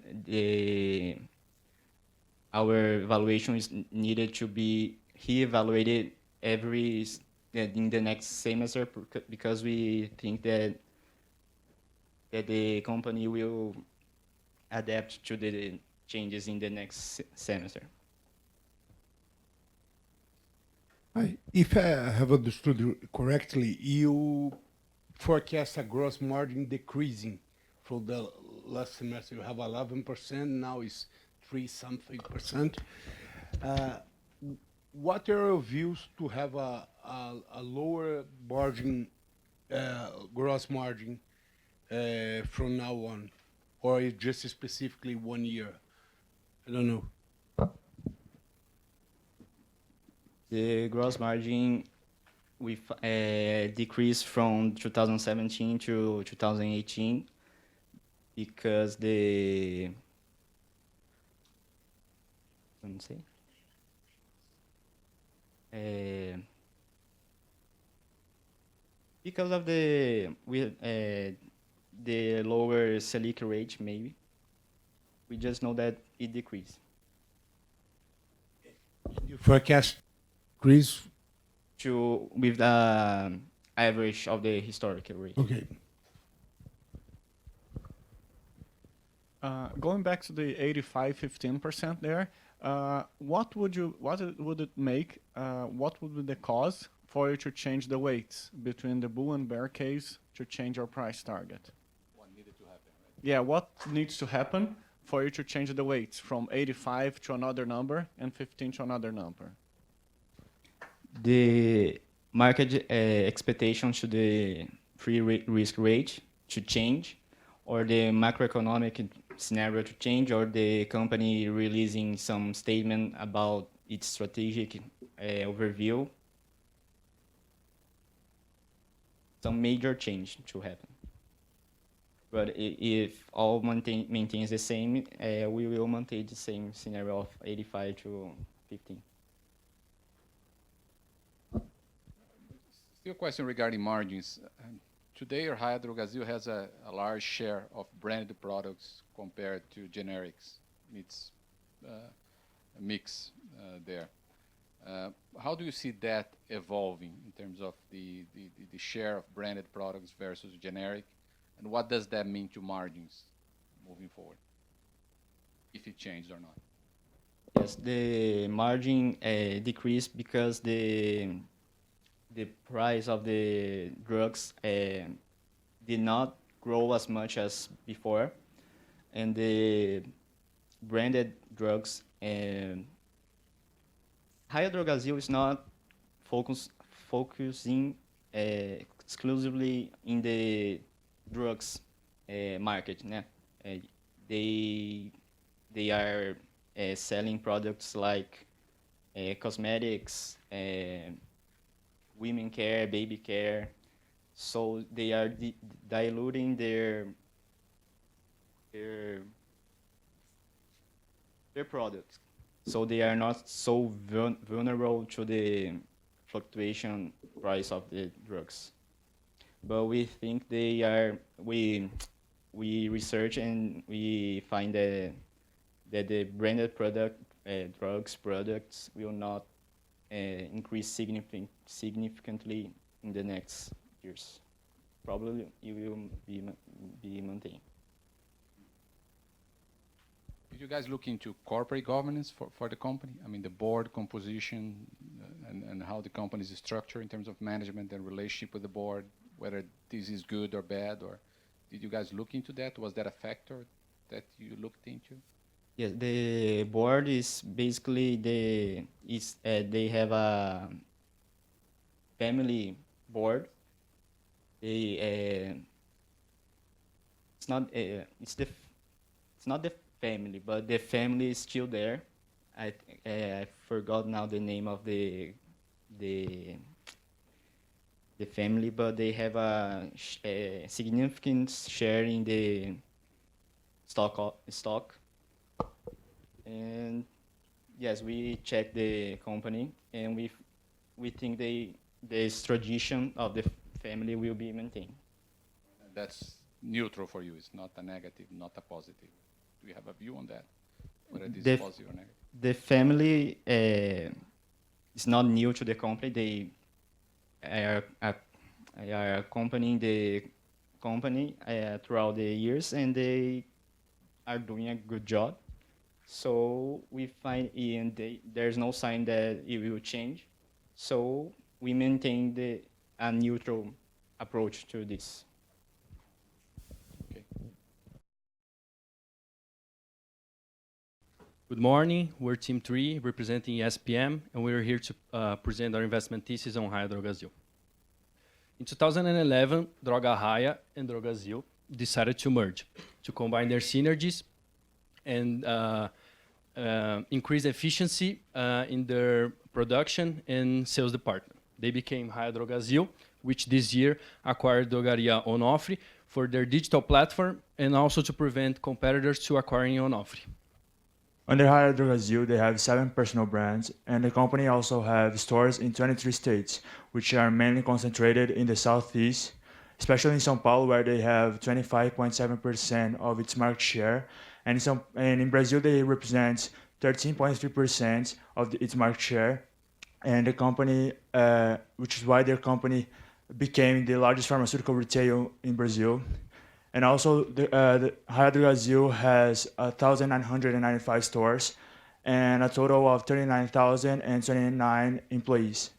our valuation is needed to be reevaluated in the next semester, because we think that the company will adapt to the changes in the next semester. If I have understood you correctly, you forecast a gross margin decreasing from the last semester. You have 11%, now it's 3-something%. What are your views to have a lower margin, gross margin, from now on, or is just specifically 1 year? I don't know. The gross margin we decreased from 2017 to 2018 because Não sei. Because of the lower Selic rate, maybe. We just know that it decreased. You forecast increase With the average of the historical rate. Okay. Going back to the 85-15% there, what would it make? What would be the cause for you to change the weights between the bull and bear case to change your price target? What needed to happen, right? Yeah, what needs to happen for you to change the weights from 85 to another number and 15 to another number? The market expectation to the free risk rate to change, or the macroeconomic scenario to change, or the company releasing some statement about its strategic overview. Some major change to happen. But if all maintains the same, we will maintain the same scenario of 85 to 15. Still a question regarding margins. Today, Raia Drogasil has a large share of branded products compared to generics. It's a mix there. How do you see that evolving in terms of the share of branded products versus generic? And what does that mean to margins moving forward, if it changed or not? Yes, the margin decreased because the price of the drugs did not grow as much as before, and the branded drugs. Raia Drogasil is not focusing exclusively in the drugs market. Né? They are selling products like cosmetics, women care, baby care. So they are diluting their products. So they are not so vulnerable to the fluctuation price of the drugs. But we think they are. We research and we find that the branded drugs products will not increase significantly in the next years. Probably it will be maintained. Did you guys look into corporate governance for the company? I mean, the board composition and how the company is structured in terms of management and relationship with the board, whether this is good or bad, or did you guys look into that? Was that a factor that you looked into? Yes, the board is basically they have a family board. It's not the family, but the family is still there. I forgot now the name of the family, but they have a significant share in the stock. And yes, we checked the company, and we think this tradition of the family will be maintained. That's neutral for you. It's not a negative, not a positive. Do you have a view on that? Whether this is positive or negative? The family is not new to the company. They are accompanying the company throughout the years, and they are doing a good job. So we find there's no sign that it will change. So we maintain a neutral approach to this. Okay. Good morning. We're Team 3 representing SPM, and we're here to present our investment thesis on Raia Drogasil. In 2011, Raia and Drogasil decided to merge, to combine their synergies and increase efficiency in their production and sales department. They became Raia Drogasil, which this year acquired Drogaria Onofre for their digital platform and also to prevent competitors to acquiring Onofre. Under Raia Drogasil, they have 7 personal brands, and the company also have stores in 23 states, which are mainly concentrated in the southeast, especially in São Paulo, where they have 25.7% of its market share, and in Brazil they represent 13.3% of its market share, and the company, which is why their company became the largest pharmaceutical retail in Brazil. And also, the Raia Drogasil has 1,995 stores and a total of 39,029 employees.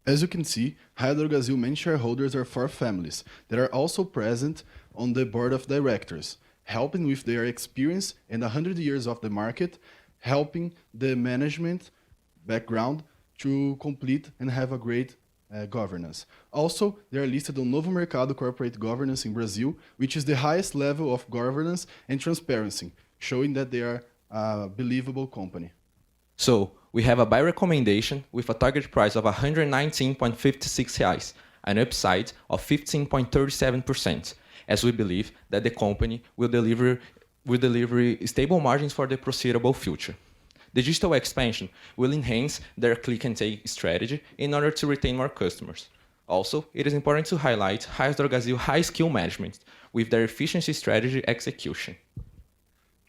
As you can see, Raia Drogasil main shareholders are 4 families that are also present on the board of directors, helping with their experience and 100 years of the market, helping the management background to complete and have a great governance. Also, they are listed on Novo Mercado Corporate Governance in Brazil, which is the highest level of governance and transparency, showing that they are a believable company. So, we have a buy recommendation with a target price of 119.56 reais, an upside of 15.37%, as we believe that the company will deliver stable margins for the foreseeable future. The digital expansion will enhance their click and take strategy in order to retain more customers. Also, it is important to highlight Raia Drogasil high skill management with their efficiency strategy execution.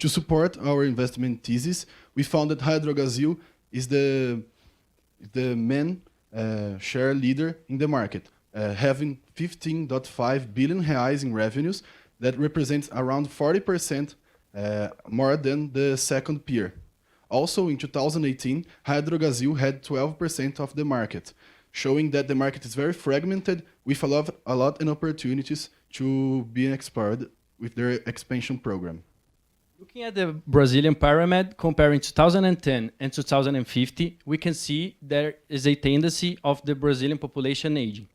To support our investment thesis, we found that Raia Drogasil is the main share leader in the market, having 15.5 billion reais in revenues that represents around 40% more than the second peer. Also, in 2018, Raia Drogasil had 12% of the market, showing that the market is very fragmented with a lot of opportunities to be explored with their expansion program. Looking at the Brazilian pyramid, comparing 2010 and 2050, we can see there is a tendency of the Brazilian population aging.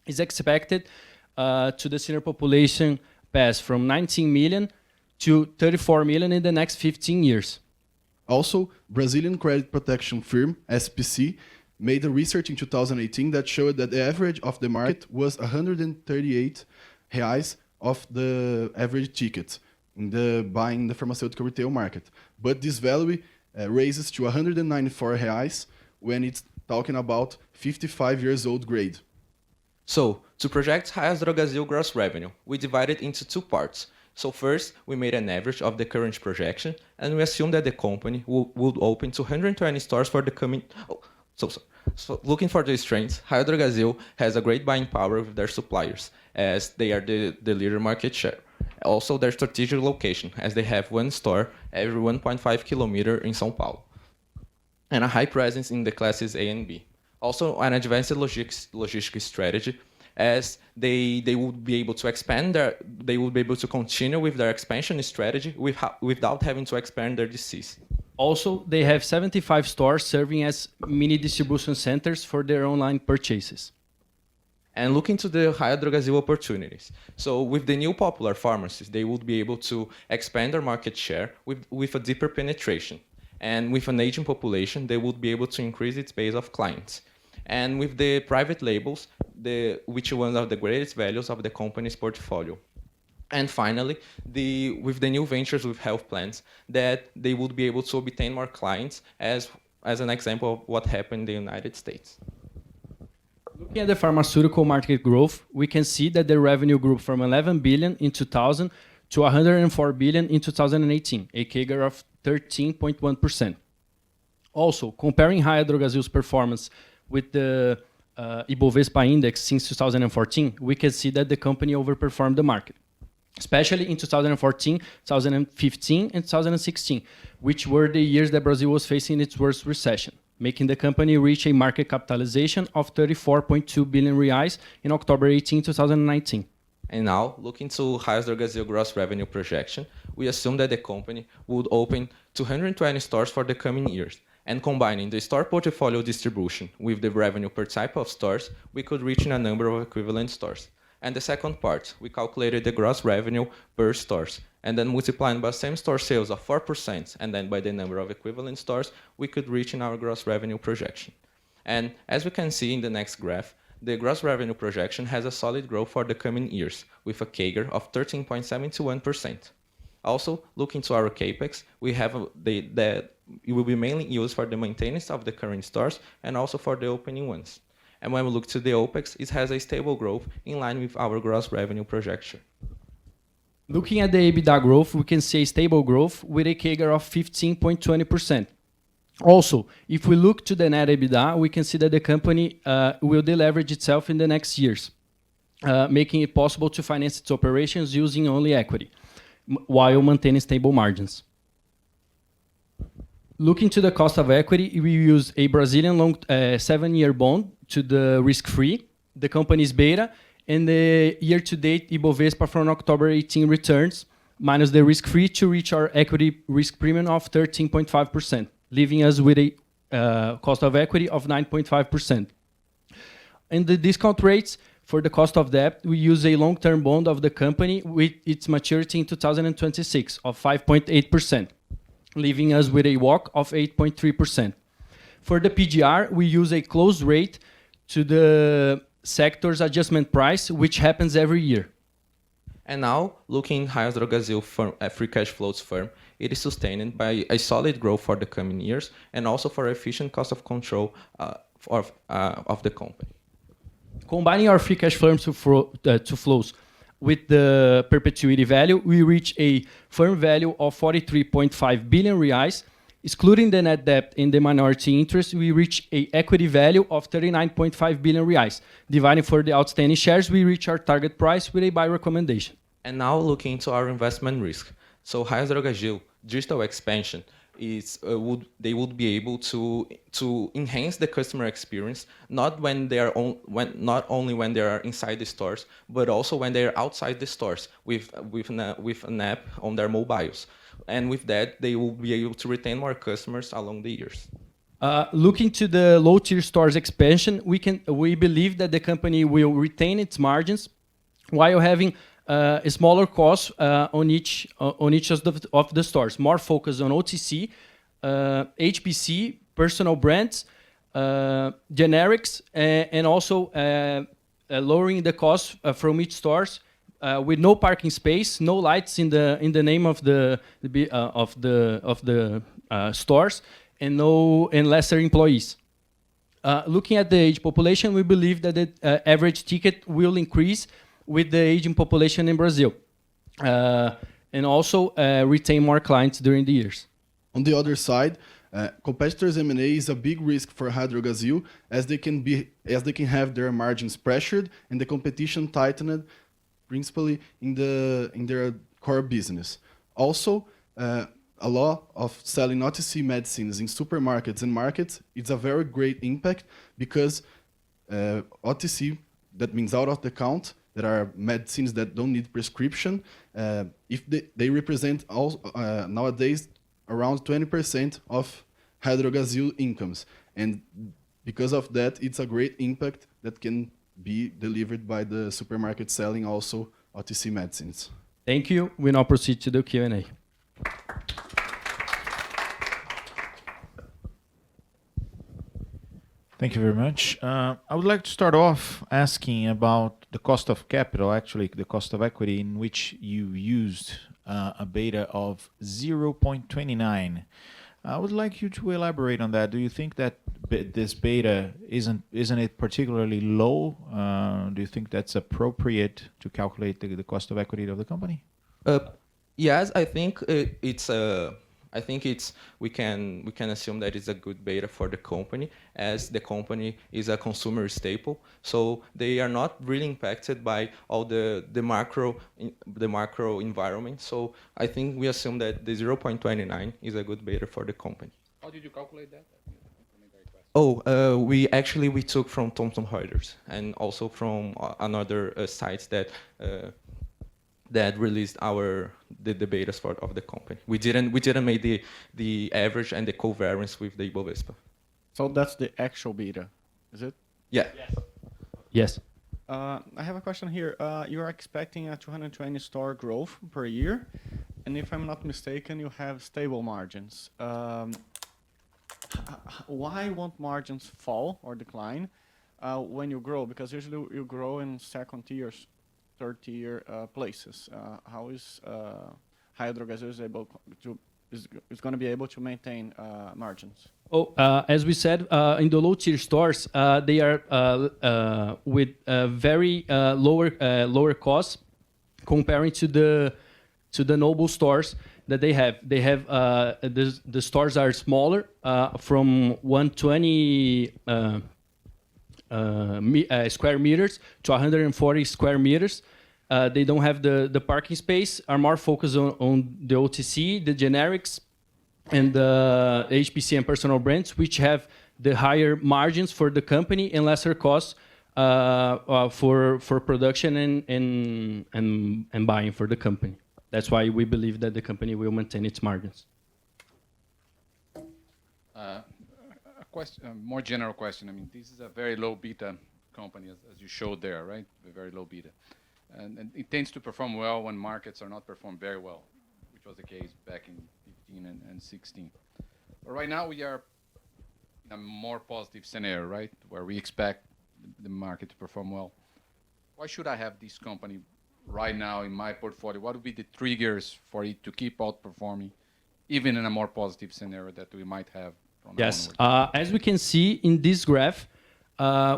It's expected to the senior population pass from 19 million to 34 million in the next 15 years. Also, Brazilian credit protection firm, SPC, made a research in 2018 that showed that the average of the market was 138 reais of the average ticket in buying the pharmaceutical retail market. But this value raises to 194 reais when it's talking about 55 years old grade. So, to project Raia Drogasil gross revenue, we divided into 2 parts. So first, we made an average of the current projection, and we assumed that the company would open 220 stores for the coming... So looking for the strengths, Raia Drogasil has a great buying power with their suppliers, as they are the leader market share. Also, their strategic location, as they have 1 store every 1.5 kilometers in São Paulo, and a high presence in the classes A and B. Also, an advanced logistics strategy, as they would be able to expand they would be able to continue with their expansion strategy without having to expand their DCs. Also, they have 75 stores serving as mini distribution centers for their online purchases. And looking to the Raia Drogasil opportunities. So with the new popular pharmacies, they would be able to expand their market share with a deeper penetration. And with an aging population, they would be able to increase its base of clients. And with the private labels, which are one of the greatest values of the company's portfolio. And finally, with the new ventures with health plans, that they would be able to obtain more clients, as an example of what happened in the United States. Looking at the pharmaceutical market growth, we can see that the revenue grew from 11 billion in 2000 to 104 billion in 2018, a CAGR of 13.1%. Also, comparing Raia Drogasil's performance with the Ibovespa index since 2014, we can see that the company overperformed the market, especially in 2014, 2015, and 2016, which were the years that Brazil was facing its worst recession, making the company reach a market capitalization of 34.2 billion reais in October 18, 2019. And now, looking to Raia Drogasil gross revenue projection, we assume that the company would open 220 stores for the coming years. And combining the store portfolio distribution with the revenue per type of stores, we could reach a number of equivalent stores. And the second part, we calculated the gross revenue per stores, and then multiplying by same-store sales of 4%, and then by the number of equivalent stores, we could reach in our gross revenue projection. And as we can see in the next graph, the gross revenue projection has a solid growth for the coming years, with a CAGR of 13.71%. Also, looking to our capex, we have that it will be mainly used for the maintenance of the current stores and also for the opening ones. And when we look to the OPEX, it has a stable growth in line with our gross revenue projection. Looking at the EBITDA growth, we can see a stable growth with a CAGR of 15.20%. Also, if we look to the net EBITDA, we can see that the company will deleverage itself in the next years, making it possible to finance its operations using only equity, while maintaining stable margins. Looking to the cost of equity, we use a Brazilian long 7-year bond to the risk-free, the company's beta, and the year-to-date Ibovespa from October 18 returns, minus the risk-free to reach our equity risk premium of 13.5%, leaving us with a cost of equity of 9.5%. And the discount rates for the cost of debt, we use a long-term bond of the company with its maturity in 2026 of 5.8%, leaving us with a WACC of 8.3%. For the PGR, we use a close rate to the sector's adjustment price, which happens every year. And now, looking Raia Drogasil free cash flows firm, it is sustained by a solid growth for the coming years and also for efficient cost of control of the company. Combining our free cash flows to flows with the perpetuity value, we reach a firm value of 43.5 billion reais. Excluding the net debt and the minority interest, we reach a equity value of 39.5 billion reais. Dividing for the outstanding shares, we reach our target price with a buy recommendation. And now looking into our investment risk. So Raia Drogasil, digital expansion, they would be able to enhance the customer experience, not only when they are inside the stores, but also when they are outside the stores with an app on their mobiles. And with that, they will be able to retain more customers along the years. Looking to the low-tier stores expansion, we believe that the company will retain its margins while having a smaller cost on each of the stores, more focus on OTC, HPC, personal brands, generics, and also lowering the cost from each stores with no parking space, no lights in the name of the stores, and lesser employees. Looking at the age population, we believe that the average ticket will increase with the aging population in Brazil, and also retain more clients during the years. On the other side, competitors' M&A is a big risk for Raia Drogasil, as they can have their margins pressured and the competition tightened, principally in their core business. Also, a law of selling OTC medicines in supermarkets and markets, it's a very great impact because OTC, that means out of the count, there are medicines that don't need prescription. If they represent nowadays around 20% of Raia Drogasil incomes. And because of that, it's a great impact that can be delivered by the supermarket selling also OTC medicines. Thank you. We now proceed to the Q&A. Thank you very much. I would like to start off asking about the cost of capital, actually the cost of equity, in which you used a beta of 0.29. I would like you to elaborate on that. Do you think that this beta isn't it particularly low? Do you think that's appropriate to calculate the cost of equity of the company? Yes, I think we can assume that it's a good beta for the company, as the company is a consumer staple, so they are not really impacted by all the macro environment. So I think we assume that the 0.29 is a good beta for the company. How did you calculate that? We took from Thomson Reuters and also from another sites that released the betas of the company. We didn't make the average and the covariance with the Ibovespa. So that's the actual beta, is it? Yeah. Yes. I have a question here. You are expecting a 220 store growth per year, and if I'm not mistaken, you have stable margins. Why won't margins fall or decline when you grow? Because usually you grow in second tiers, third tier places. Raia Drogasil is going to be able to maintain margins? Oh, as we said, in the low-tier stores, they are with very lower costs comparing to the noble stores that they have. They have the stores are smaller, from 120 square meters to 140 square meters. They don't have the parking space. Are more focused on the OTC, the generics, and the HPC and personal brands, which have the higher margins for the company and lesser costs for production and buying for the company. That's why we believe that the company will maintain its margins. A more general question. I mean, this is a very low beta company, as you showed there, right? A very low beta. And it tends to perform well when markets are not performed very well, which was the case back in 15 and 16. But right now we are in a more positive scenario, right? Where we expect the market to perform well. Why should I have this company right now in my portfolio? What would be the triggers for it to keep outperforming, even in a more positive scenario that we might have? From Yes, as we can see in this graph,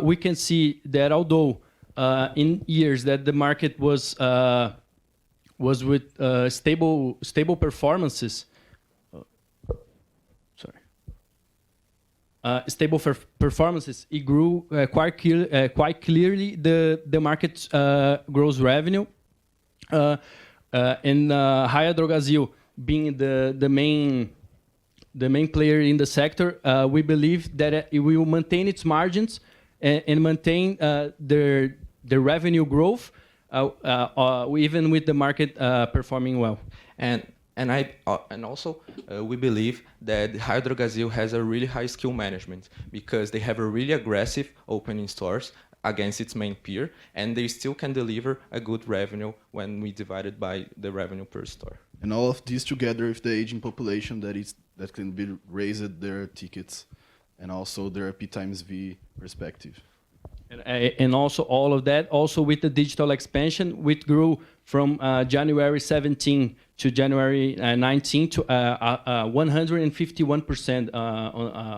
we can see that although in years that the market was with stable performances, performances, it grew quite clearly the market gross revenue, and Raia Drogasil being the main player in the sector, we believe that it will maintain its margins and maintain the revenue growth, even with the market performing well. And also, we believe that Raia Drogasil has a really high skill management because they have a really aggressive opening stores against its main peer, and they still can deliver a good revenue when we divide it by the revenue per store. And all of this together with the aging population that can be raised their tickets and also their P times V perspective. And also all of that, also with the digital expansion, which grew from January 17 to January 19 to 151%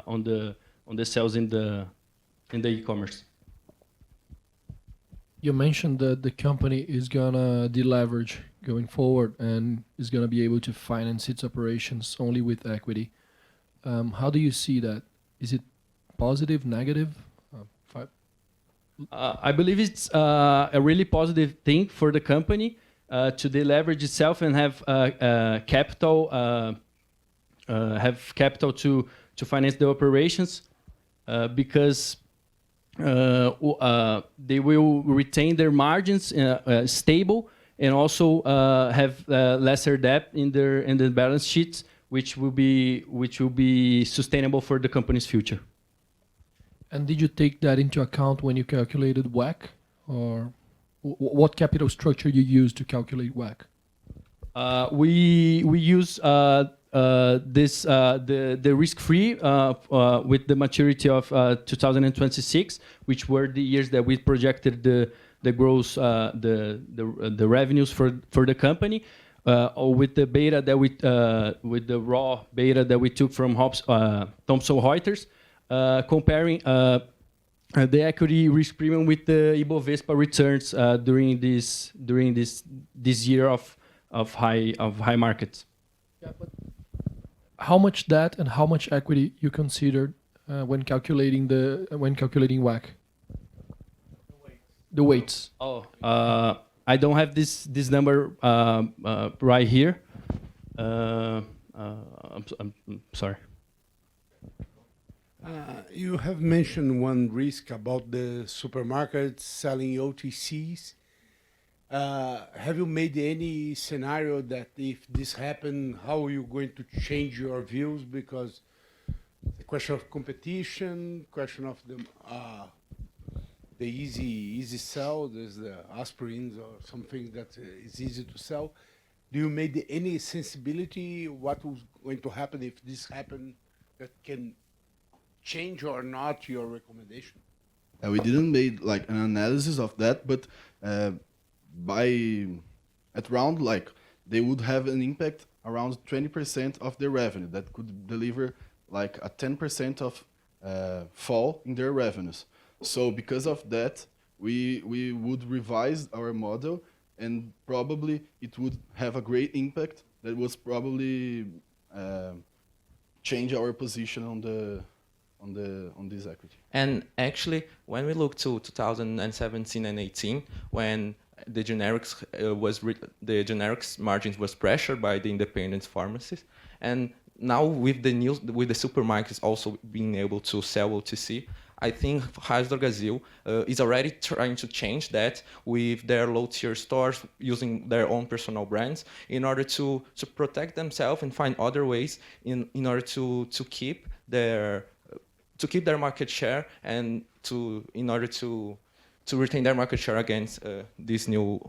on the sales in the e-commerce. You mentioned that the company is gonna deleverage going forward and is gonna be able to finance its operations only with equity. How do you see that? Is it positive, negative? I believe it's a really positive thing for the company to deleverage itself and have capital to finance the operations, because they will retain their margins stable and also have lesser debt in the balance sheets, which will be sustainable for the company's future. And did you take that into account when you calculated WACC, or what capital structure you used to calculate WACC? We use the risk-free with the maturity of 2026, which were the years that we projected the gross the revenues for the company, or with the beta that with the raw beta that we took from Thomson Reuters. Comparing the equity risk premium with the Ibovespa returns during this year of high markets. Yeah, but how much debt and how much equity you considered when calculating WACC? The weights. Oh, I don't have this number right here. I'm sorry. You have mentioned one risk about the supermarkets selling OTCs. Have you made any scenario that if this happened, how are you going to change your views? Because the question of competition, question of the easy sell, there's the aspirins or something that is easy to sell. Do you made any sensibility what was going to happen if this happened that can change or not your recommendation? We didn't make like an analysis of that, but at around like they would have an impact around 20% of their revenue. That could deliver like a 10% of fall in their revenues. So because of that, we would revise our model, and probably it would have a great impact that was probably change our position on this equity. And actually, when we look to 2017 and 18, when the generics the generics margins was pressured by the independent pharmacies, and now with the supermarkets also being able to sell OTC, I think Raia Drogasil is already trying to change that with their low-tier stores using their own personal brands in order to protect themselves and find other ways in order to keep their market share and in order to retain their market share against these new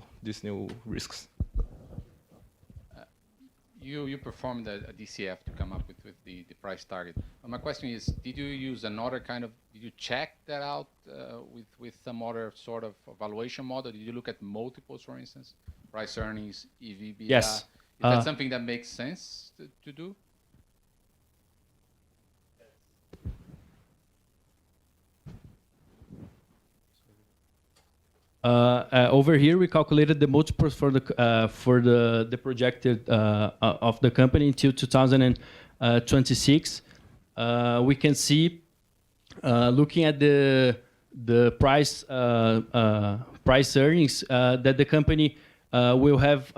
risks. You performed a DCF to come up with the price target. My question is, did you use another did you check that out with some other sort of valuation model? Did you look at multiples, for instance, price earnings, EV, EBITDA? Yes. Is that something that makes sense to do? Over here, we calculated the multiples for the projected of the company until 2026. We can see, looking at the price earnings, that the company will have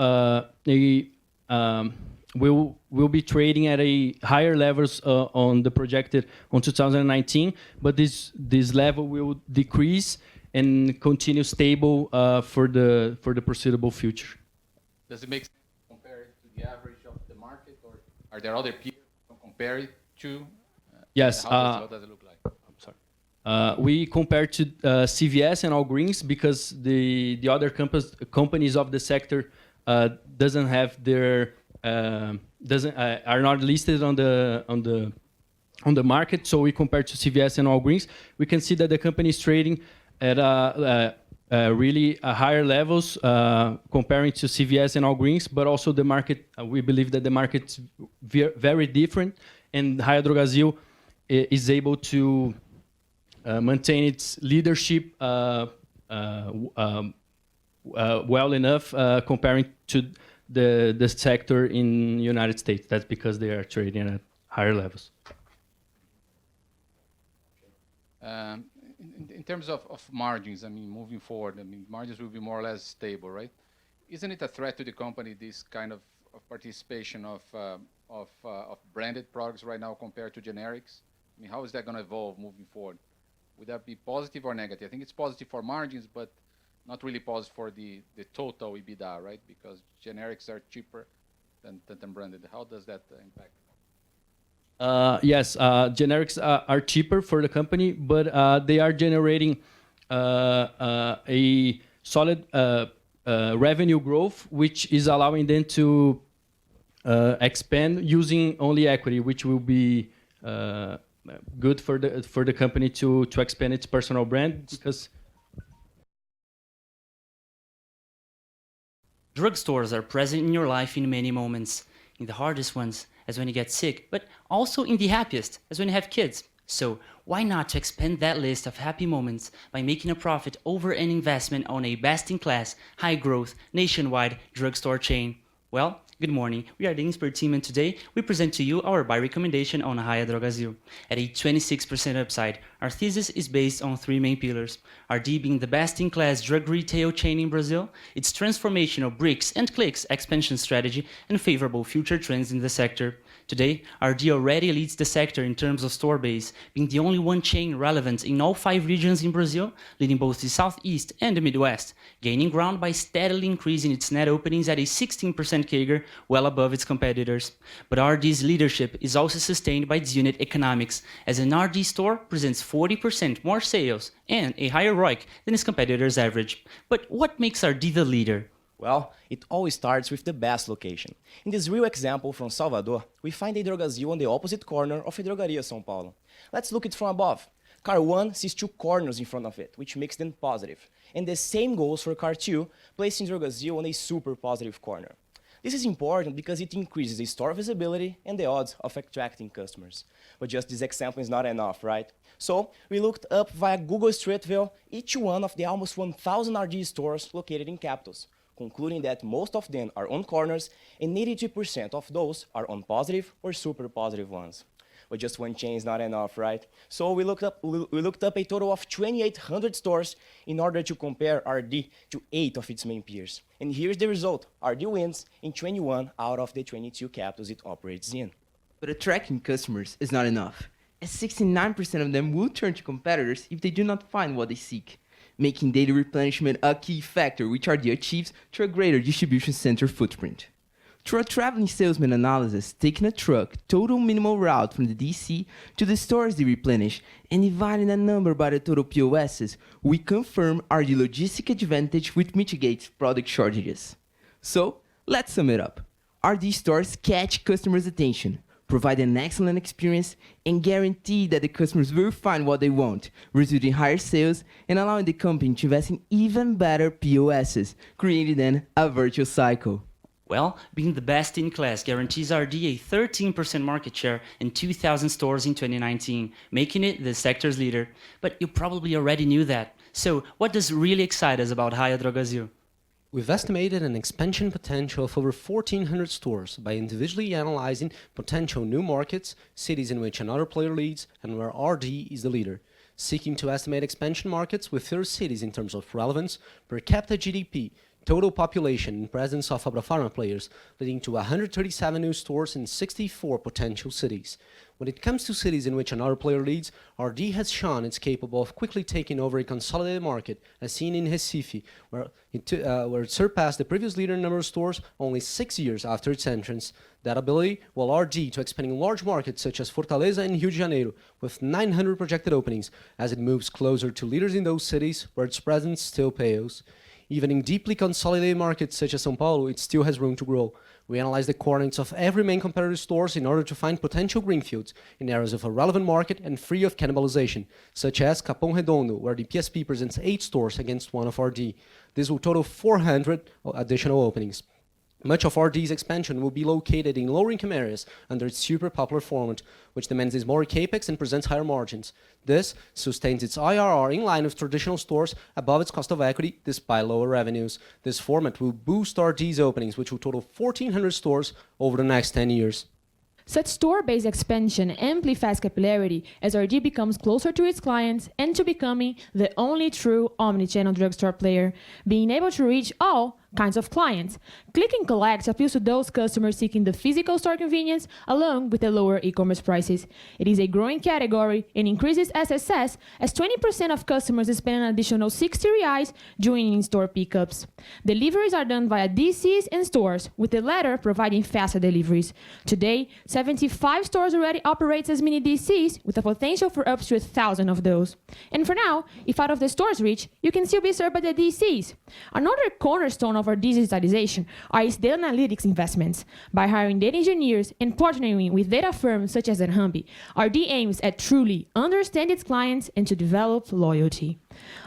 will be trading at a higher levels on the projected on 2019, but this level will decrease and continue stable for the foreseeable future. Does it make sense to compare it to the average of the market, or are there other peers to compare it to? Yes. How does it look like? I'm sorry. We compare to CVS and Walgreens because the other companies of the sector doesn't have their are not listed on the market. So we compare to CVS and Walgreens. We can see that the company is trading at really higher levels comparing to CVS and Walgreens, but also the market. We believe that the market's very different, and Raia Drogasil is able to maintain its leadership well enough comparing to the sector in the United States. That's because they are trading at higher levels. In terms of margins, I mean, moving forward, I mean, margins will be more or less stable, right? Isn't it a threat to the company, this kind of participation of branded products right now compared to generics? I mean, how is that going to evolve moving forward? Would that be positive or negative? I think it's positive for margins, but not really positive for the total EBITDA, right? Because generics are cheaper than branded. How does that impact? Yes, generics are cheaper for the company, but they are generating a solid revenue growth, which is allowing them to expand using only equity, which will be good for the company to expand its personal brand because. Drugstores are present in your life in many moments. In the hardest ones, as when you get sick, but also in the happiest, as when you have kids. So why not to expand that list of happy moments by making a profit over an investment on a best-in-class, high-growth, nationwide drugstore chain? Well, good morning. We are the Inspire team, and today we present to you our buy recommendation on Raia Drogasil. At a 26% upside, our thesis is based on three main pillars. RD being the best-in-class drug retail chain in Brazil, its transformational bricks and clicks expansion strategy, and favorable future trends in the sector. Today, RD already leads the sector in terms of store base, being the only one chain relevant in all 5 regions in Brazil, leading both the Southeast and the Midwest, gaining ground by steadily increasing its net openings at a 16% CAGR, well above its competitors. But RD's leadership is also sustained by its unit economics, as an RD store presents 40% more sales and a higher ROIC than its competitors' average. But what makes RD the leader? Well, it always starts with the best location. In this real example from Salvador, we find a Drogasil on the opposite corner of a Drogaria São Paulo. Let's look it from above. Car 1 sees 2 corners in front of it, which makes them positive. And the same goes for car 2, placing Drogasil on a super positive corner. This is important because it increases the store visibility and the odds of attracting customers. But just this example is not enough, right? So we looked up via Google Street View each one of the almost 1,000 RD stores located in capitals, concluding that most of them are on corners and 82% of those are on positive or super positive ones. But just one chain is not enough, right? So we looked up a total of 2,800 stores in order to compare RD to 8 of its main peers. And here's the result. RD wins in 21 out of the 22 capitals it operates in. But attracting customers is not enough, as 69% of them will turn to competitors if they do not find what they seek, making daily replenishment a key factor which RD achieves through a greater distribution center footprint. Through a traveling salesman analysis, taking a truck total minimal route from the DC to the stores they replenish and dividing that number by the total POSs, we confirm our logistic advantage which mitigates product shortages. So, let's sum it up. RD stores catch customers' attention, provide an excellent experience, and guarantee that the customers will find what they want, resulting in higher sales and allowing the company to invest in even better POSs, creating then a virtuous cycle. Well, being the best in class guarantees RD a 13% market share in 2,000 stores in 2019, making it the sector's leader. But you probably already knew that. So what does really excite us about Raia Drogasil? We've estimated an expansion potential of over 1,400 stores by individually analyzing potential new markets, cities in which another player leads, and where RD is the leader, seeking to estimate expansion markets with third cities in terms of relevance, per capita GDP, total population and presence of Abrafarma players, leading to 137 new stores in 64 potential cities. When it comes to cities in which another player leads, RD has shown it's capable of quickly taking over a consolidated market, as seen in Recife, where it surpassed the previous leader in number of stores only 6 years after its entrance. That ability will RD to expanding large markets such as Fortaleza and Rio de Janeiro, with 900 projected openings, as it moves closer to leaders in those cities where its presence still pales. Even in deeply consolidated markets such as São Paulo, it still has room to grow. We analyze the coordinates of every main competitor stores in order to find potential greenfields in areas of a relevant market and free of cannibalization, such as Capão Redondo, where the PSP presents 8 stores against 1 of RD. This will total 400 additional openings. Much of RD's expansion will be located in lower-income areas under its super popular format, which demands a smaller capex and presents higher margins. This sustains its IRR in line with traditional stores above its cost of equity, despite lower revenues. This format will boost RD's openings, which will total 1,400 stores over the next 10 years. Such store-based expansion amplifies capillarity as RD becomes closer to its clients and to becoming the only true omnichannel drugstore player, being able to reach all kinds of clients. Click and collect appeals to those customers seeking the physical store convenience along with the lower e-commerce prices. It is a growing category and increases SSS as 20% of customers spend an additional 60 reais during in-store pickups. Deliveries are done via DCs and stores, with the latter providing faster deliveries. Today, 75 stores already operate as mini DCs with a potential for up to 1,000 of those. And for now, if out of the store's reach, you can still be served by the DCs. Another cornerstone of our digitalization are its data analytics investments. By hiring data engineers and partnering with data firms such as Enhambi, RD aims at truly understand its clients and to develop loyalty.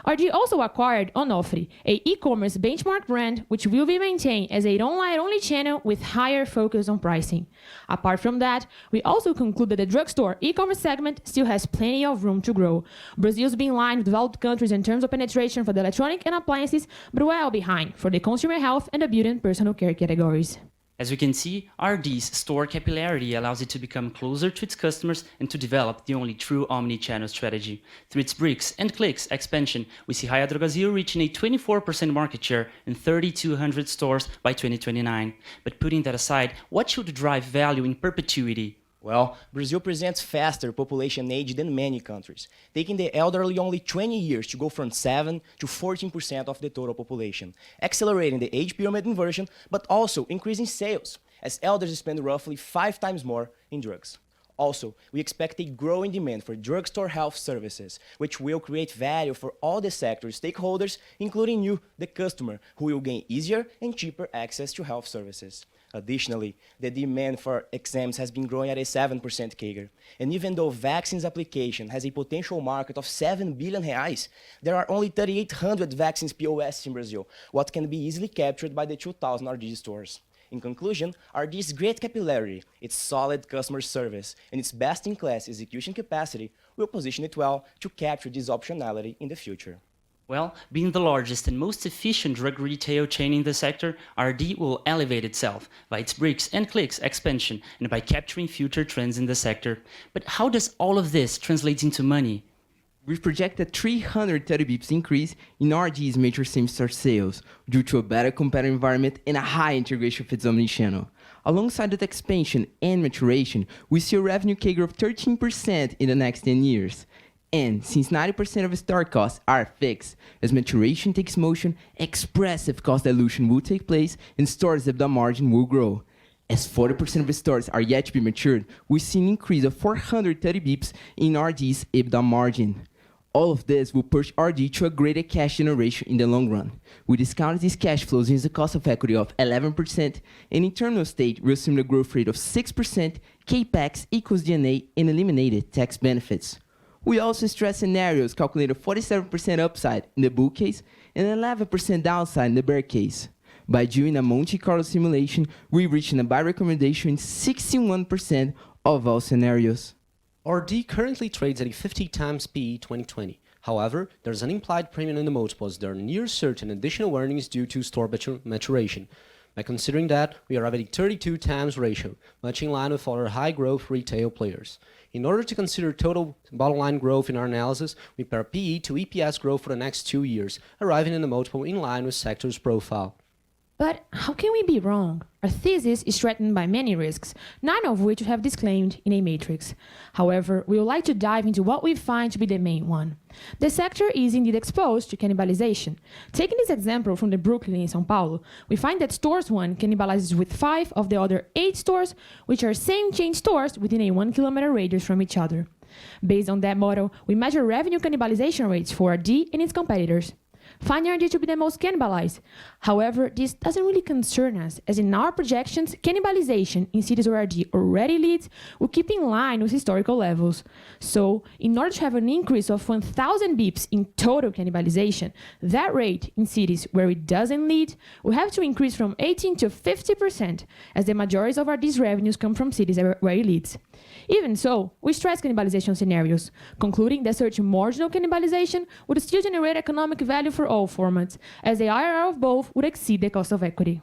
RD also acquired Onofre, a e-commerce benchmark brand which will be maintained as an online-only channel with higher focus on pricing. Apart from that, we also conclude that the drugstore e-commerce segment still has plenty of room to grow. Brazil's being in line with developed countries in terms of penetration for the electronic and appliances, but well behind for the consumer health and the beauty and personal care categories. As we can see, RD's store capillarity allows it to become closer to its customers and to develop the only true omni-channel strategy. Through its bricks and clicks expansion, we see Raia Drogasil reaching a 24% market share in 3,200 stores by 2029. But putting that aside, what should drive value in perpetuity? Well, Brazil presents faster population age than many countries, taking the elderly only 20 years to go from 7 to 14% of the total population, accelerating the age pyramid inversion, but also increasing sales, as elders spend roughly 5 times more in drugs. Also, we expect a growing demand for drugstore health services, which will create value for all the sector stakeholders, including you, the customer, who will gain easier and cheaper access to health services. Additionally, the demand for exams has been growing at a 7% CAGR. And even though vaccines application has a potential market of 7 billion reais, there are only 3,800 vaccines POS in Brazil, what can be easily captured by the 2,000 RD stores. In conclusion, RD's great capillarity, its solid customer service, and its best-in-class execution capacity will position it well to capture this optionality in the future. Well, being the largest and most efficient drug retail chain in the sector, RD will elevate itself by its bricks and clicks expansion and by capturing future trends in the sector. But how does all of this translate into money? We project a 330 bps increase in RD's major same-store sales due to a better competitive environment and a high integration of its omnichannel. Alongside that expansion and maturation, we see a revenue CAGR of 13% in the next 10 years. And since 90% of store costs are fixed, as maturation takes motion, expressive cost dilution will take place and stores' EBITDA margin will grow. As 40% of the stores are yet to be matured, we see an increase of 430 bps in RD's EBITDA margin. All of this will push RD to a greater cash generation in the long run. We discounted these cash flows using a cost of equity of 11%, and in terminal state, we assumed a growth rate of 6%, CAPEX equals D&A, and eliminated tax benefits. We also stress scenarios calculated 47% upside in the bull case and 11% downside in the bear case. By doing a Monte Carlo simulation, we reached a buy recommendation in 61% of all scenarios. RD currently trades at a 50 times PE 2020. However, there's an implied premium in the multiples that are near certain additional earnings due to store maturation. By considering that, we are at a 32 times ratio, much in line with other high-growth retail players. In order to consider total bottom line growth in our analysis, we pair PE to EPS growth for the next 2 years, arriving in a multiple in line with sector's profile. But how can we be wrong? Our thesis is threatened by many risks, 9 of which we have disclaimed in a matrix. However, we would like to dive into what we find to be the main one. The sector is indeed exposed to cannibalization. Taking this example from the Brooklyn in São Paulo, we find that stores 1 cannibalizes with 5 of the other 8 stores, which are same chain stores within a 1 kilometer radius from each other. Based on that model, we measure revenue cannibalization rates for RD and its competitors. Finding RD to be the most cannibalized. However, this doesn't really concern us, as in our projections, cannibalization in cities where RD already leads will keep in line with historical levels. So, in order to have an increase of 1,000 bips in total cannibalization, that rate in cities where it doesn't lead will have to increase from 18 to 50%, as the majority of RD's revenues come from cities where it leads. Even so, we stress cannibalization scenarios, concluding that such marginal cannibalization would still generate economic value for all formats, as the IRR of both would exceed the cost of equity.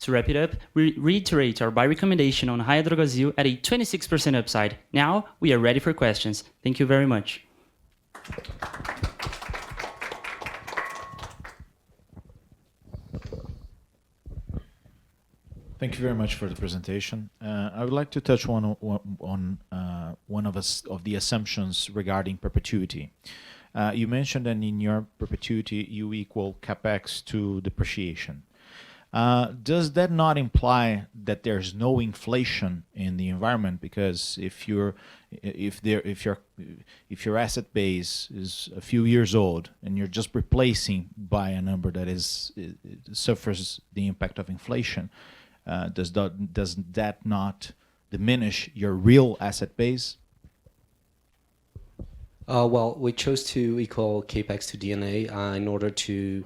To wrap it up, we reiterate our buy recommendation on Raia Drogasil at a 26% upside. Now, we are ready for questions. Thank you very much. Thank you very much for the presentation. I would like to touch on one of the assumptions regarding perpetuity. You mentioned that in your perpetuity you equal capex to depreciation. Does that not imply that there's no inflation in the environment? Because if your asset base is a few years old and you're just replacing by a number that suffers the impact of inflation, does that not diminish your real asset base? Well, we chose to equal capex to D&A in order to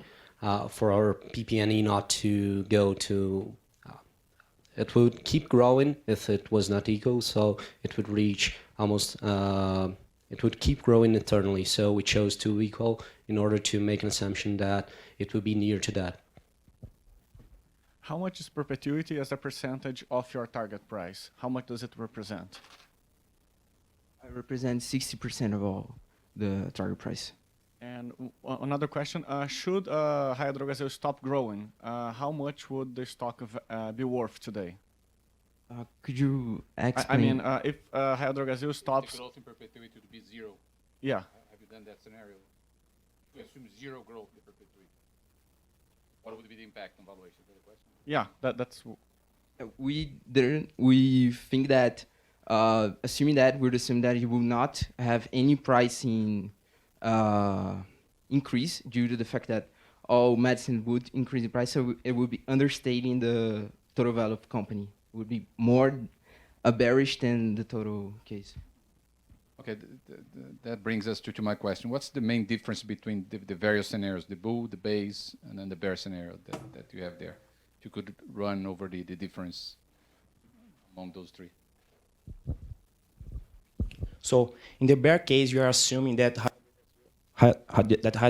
for our PP&E not to go to. It would keep growing if it was not equal, so it would reach almost. It would keep growing eternally. So we chose to equal in order to make an assumption that it would be near to that. How much is perpetuity as a percentage of your target price? How much does it represent? I represent 60% of all the target price. And another question, should Raia Drogasil stop growing, how much would the stock be worth today? Could you explain? I mean, if Raia Drogasil stops... The growth in perpetuity to be 0. Yeah. Have you done that scenario? We assume 0 growth in perpetuity. What would be the impact on valuation? Is that the question? Yeah, that's... We think that, assuming that, we'd assume that you will not have any pricing increase due to the fact that all medicine would increase in price, so it would be understating the total value of the company. It would be more bearish than the total case. Okay, that brings us to my question. What's the main difference between the various scenarios, the bull, the base, and then the bear scenario that you have there? you could run over the difference among those three. So in the bear case, you are assuming that Raia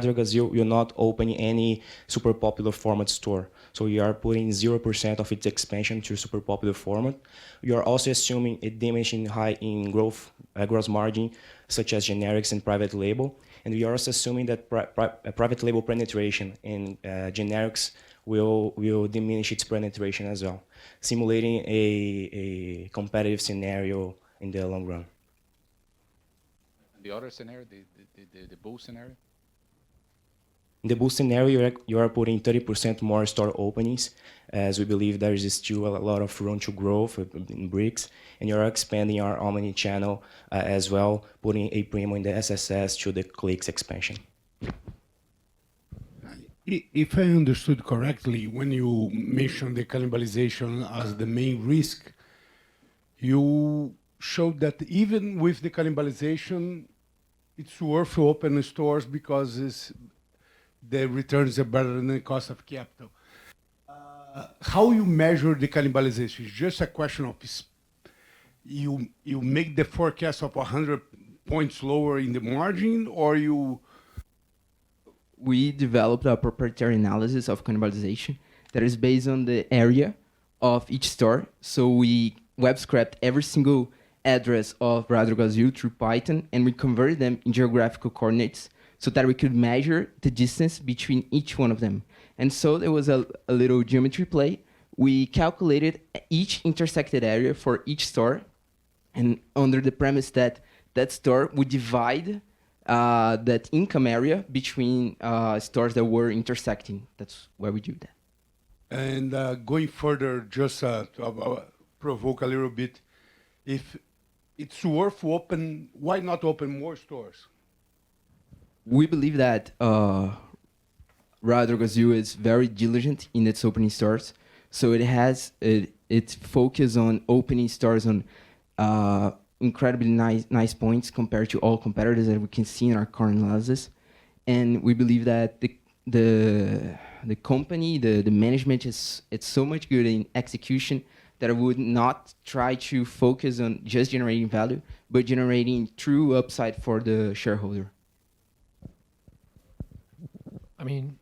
Drogasil will not open any super popular format store. So you are putting 0% of its expansion to super popular format. You are also assuming a diminishing high in gross margin, such as generics and private label. And we are also assuming that private label penetration in generics will diminish its penetration as well, simulating a competitive scenario in the long run. The other scenario, the bull scenario? In the bull scenario, you are putting 30% more store openings, as we believe there is still a lot of room to grow in bricks, and you are expanding our omni-channel as well, putting a premium in the SSS to the clicks expansion. If I understood correctly, when you mentioned the cannibalization as the main risk, you showed that even with the cannibalization, it's worth to open stores because the returns are better than the cost of capital. How you measure the cannibalization? It's just a question of you make the forecast of 100 points lower in the margin, or you... We developed a proprietary analysis of cannibalization that is based on the area of each store. So we web scraped every single address of Raia Drogasil through Python, and we converted them in geographical coordinates so that we could measure the distance between each one of them. And so there was a little geometry play. We calculated each intersected area for each store, and under the premise that that store would divide that income area between stores that were intersecting. That's where we do that. And going further, just to provoke a little bit, if it's worth why not open more stores? We believe that Raia Drogasil is very diligent in its opening stores. So it has its focus on opening stores on incredibly nice points compared to all competitors that we can see in our current analysis. And we believe that the company, the management it's so much good in execution that I would not try to focus on just generating value, but generating true upside for the shareholder. I mean,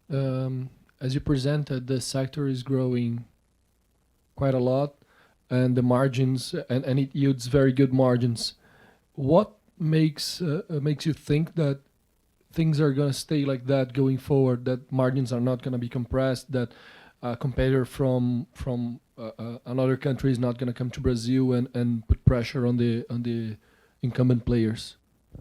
as you presented, the sector is growing quite a lot, and the margins, and it yields very good margins. What makes you think that things are going to stay like that going forward, that margins are not going to be compressed, that a competitor from another country is not going to come to Brazil and put pressure on the incumbent players?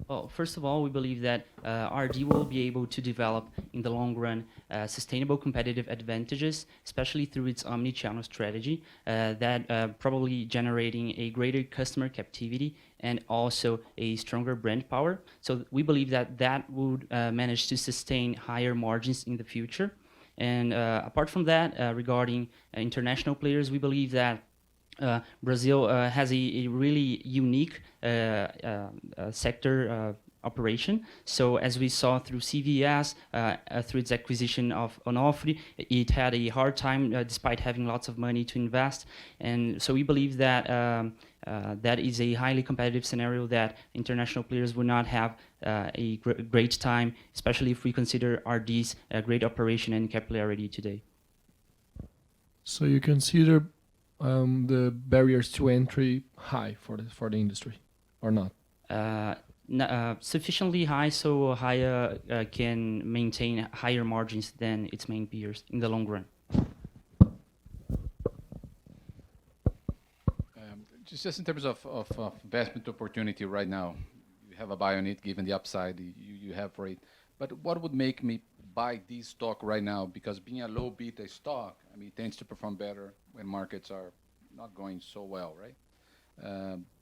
Well, first of all, we believe that RD will be able to develop in the long run sustainable competitive advantages, especially through its omni-channel strategy, that probably generating a greater customer captivity and also a stronger brand power. So we believe that that would manage to sustain higher margins in the future. And apart from that, regarding international players, we believe that Brazil has a really unique sector operation. So as we saw through CVS, through its acquisition of Onofre, it had a hard time despite having lots of money to invest. And so we believe that that is a highly competitive scenario that international players will not have a great time, especially if we consider RD's great operation and capillarity today. So you consider the barriers to entry high for the industry, or not? Sufficiently high so Raia can maintain higher margins than its main peers in the long run. Just in terms of investment opportunity right now, you have a buy on it given the upside you have for it. But what would make me buy this stock right now? Because being a low beta stock, I mean, it tends to perform better when markets are not going so well, right?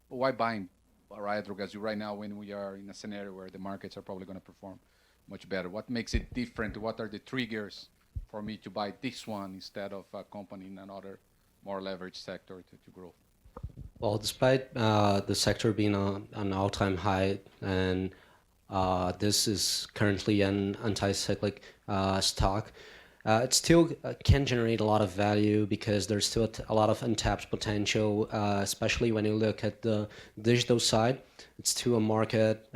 But why buying Raia Drogasil right now when we are in a scenario where the markets are probably going to perform much better? What makes it different? What are the triggers for me to buy this one instead of a company in another more leveraged sector to grow? Well, despite the sector being on an all-time high, and this is currently an anti-cyclic stock, It still can generate a lot of value because there's still a lot of untapped potential, especially when you look at the digital side. It's still a market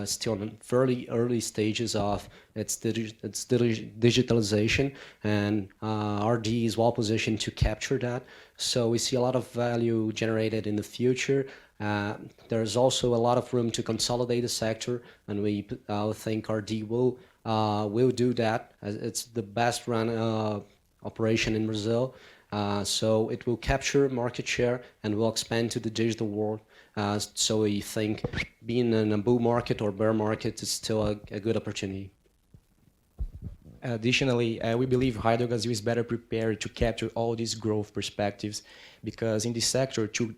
still in fairly early stages of its digitalization, and RD is well positioned to capture that. So we see a lot of value generated in the future. There's also a lot of room to consolidate the sector, and we think RD will do that. It's the best run operation in Brazil. So it will capture market share and will expand to the digital world. So we think being in a bull market or bear market is still a good opportunity. Additionally, we believe Raia Drogasil is better prepared to capture all these growth perspectives because in this sector, to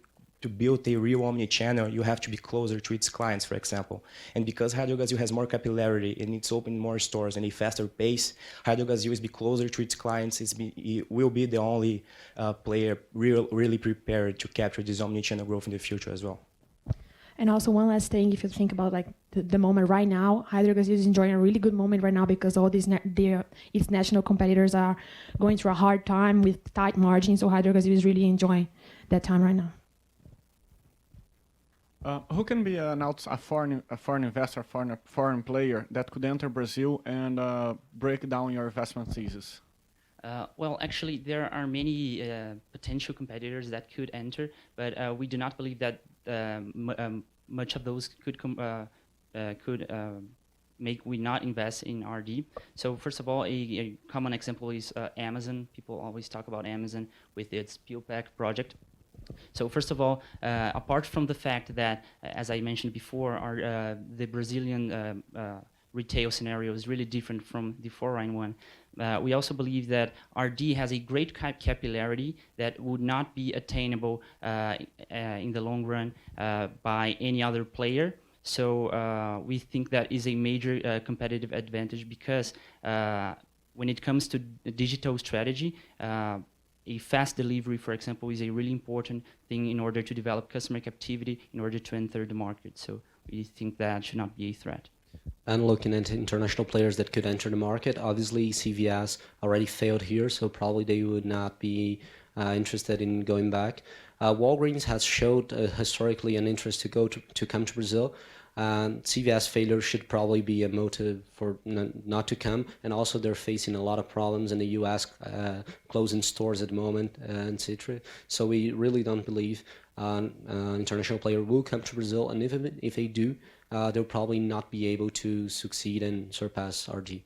build a real omni-channel, you have to be closer to its clients, for example. And because Raia Drogasil has more capillarity and it's opening more stores and a faster pace, Raia Drogasil is be closer to its clients. It will be the only player really prepared to capture this omni-channel growth in the future as well. And also one last thing, if you think about like the moment right now, Raia Drogasil is enjoying a really good moment right now because all these its national competitors are going through a hard time with tight margins. So Raia Drogasil is really enjoying that time right now. Who can be a foreign investor, foreign player that could enter Brazil and break down your investment thesis? Well, actually, there are many potential competitors that could enter, but we do not believe that much of those could make we not invest in RD. So first of all, a common example is Amazon. People always talk about Amazon with its PeelPack project. So first of all, apart from the fact that, as I mentioned before, the Brazilian retail scenario is really different from the foreign one, we also believe that RD has a great capillarity that would not be attainable in the long run by any other player. So we think that is a major competitive advantage because when it comes to digital strategy, a fast delivery, for example, is a really important thing in order to develop customer captivity, in order to enter the market. So we think that should not be a threat. And looking into international players that could enter the market, obviously CVS already failed here, so probably they would not be interested in going back. Walgreens has showed historically an interest to come to Brazil. CVS failure should probably be a motive for not to come, and also they're facing a lot of problems in the US, closing stores at the moment, etc. So we really don't believe an international player will come to Brazil, and if they do, they'll probably not be able to succeed and surpass RG.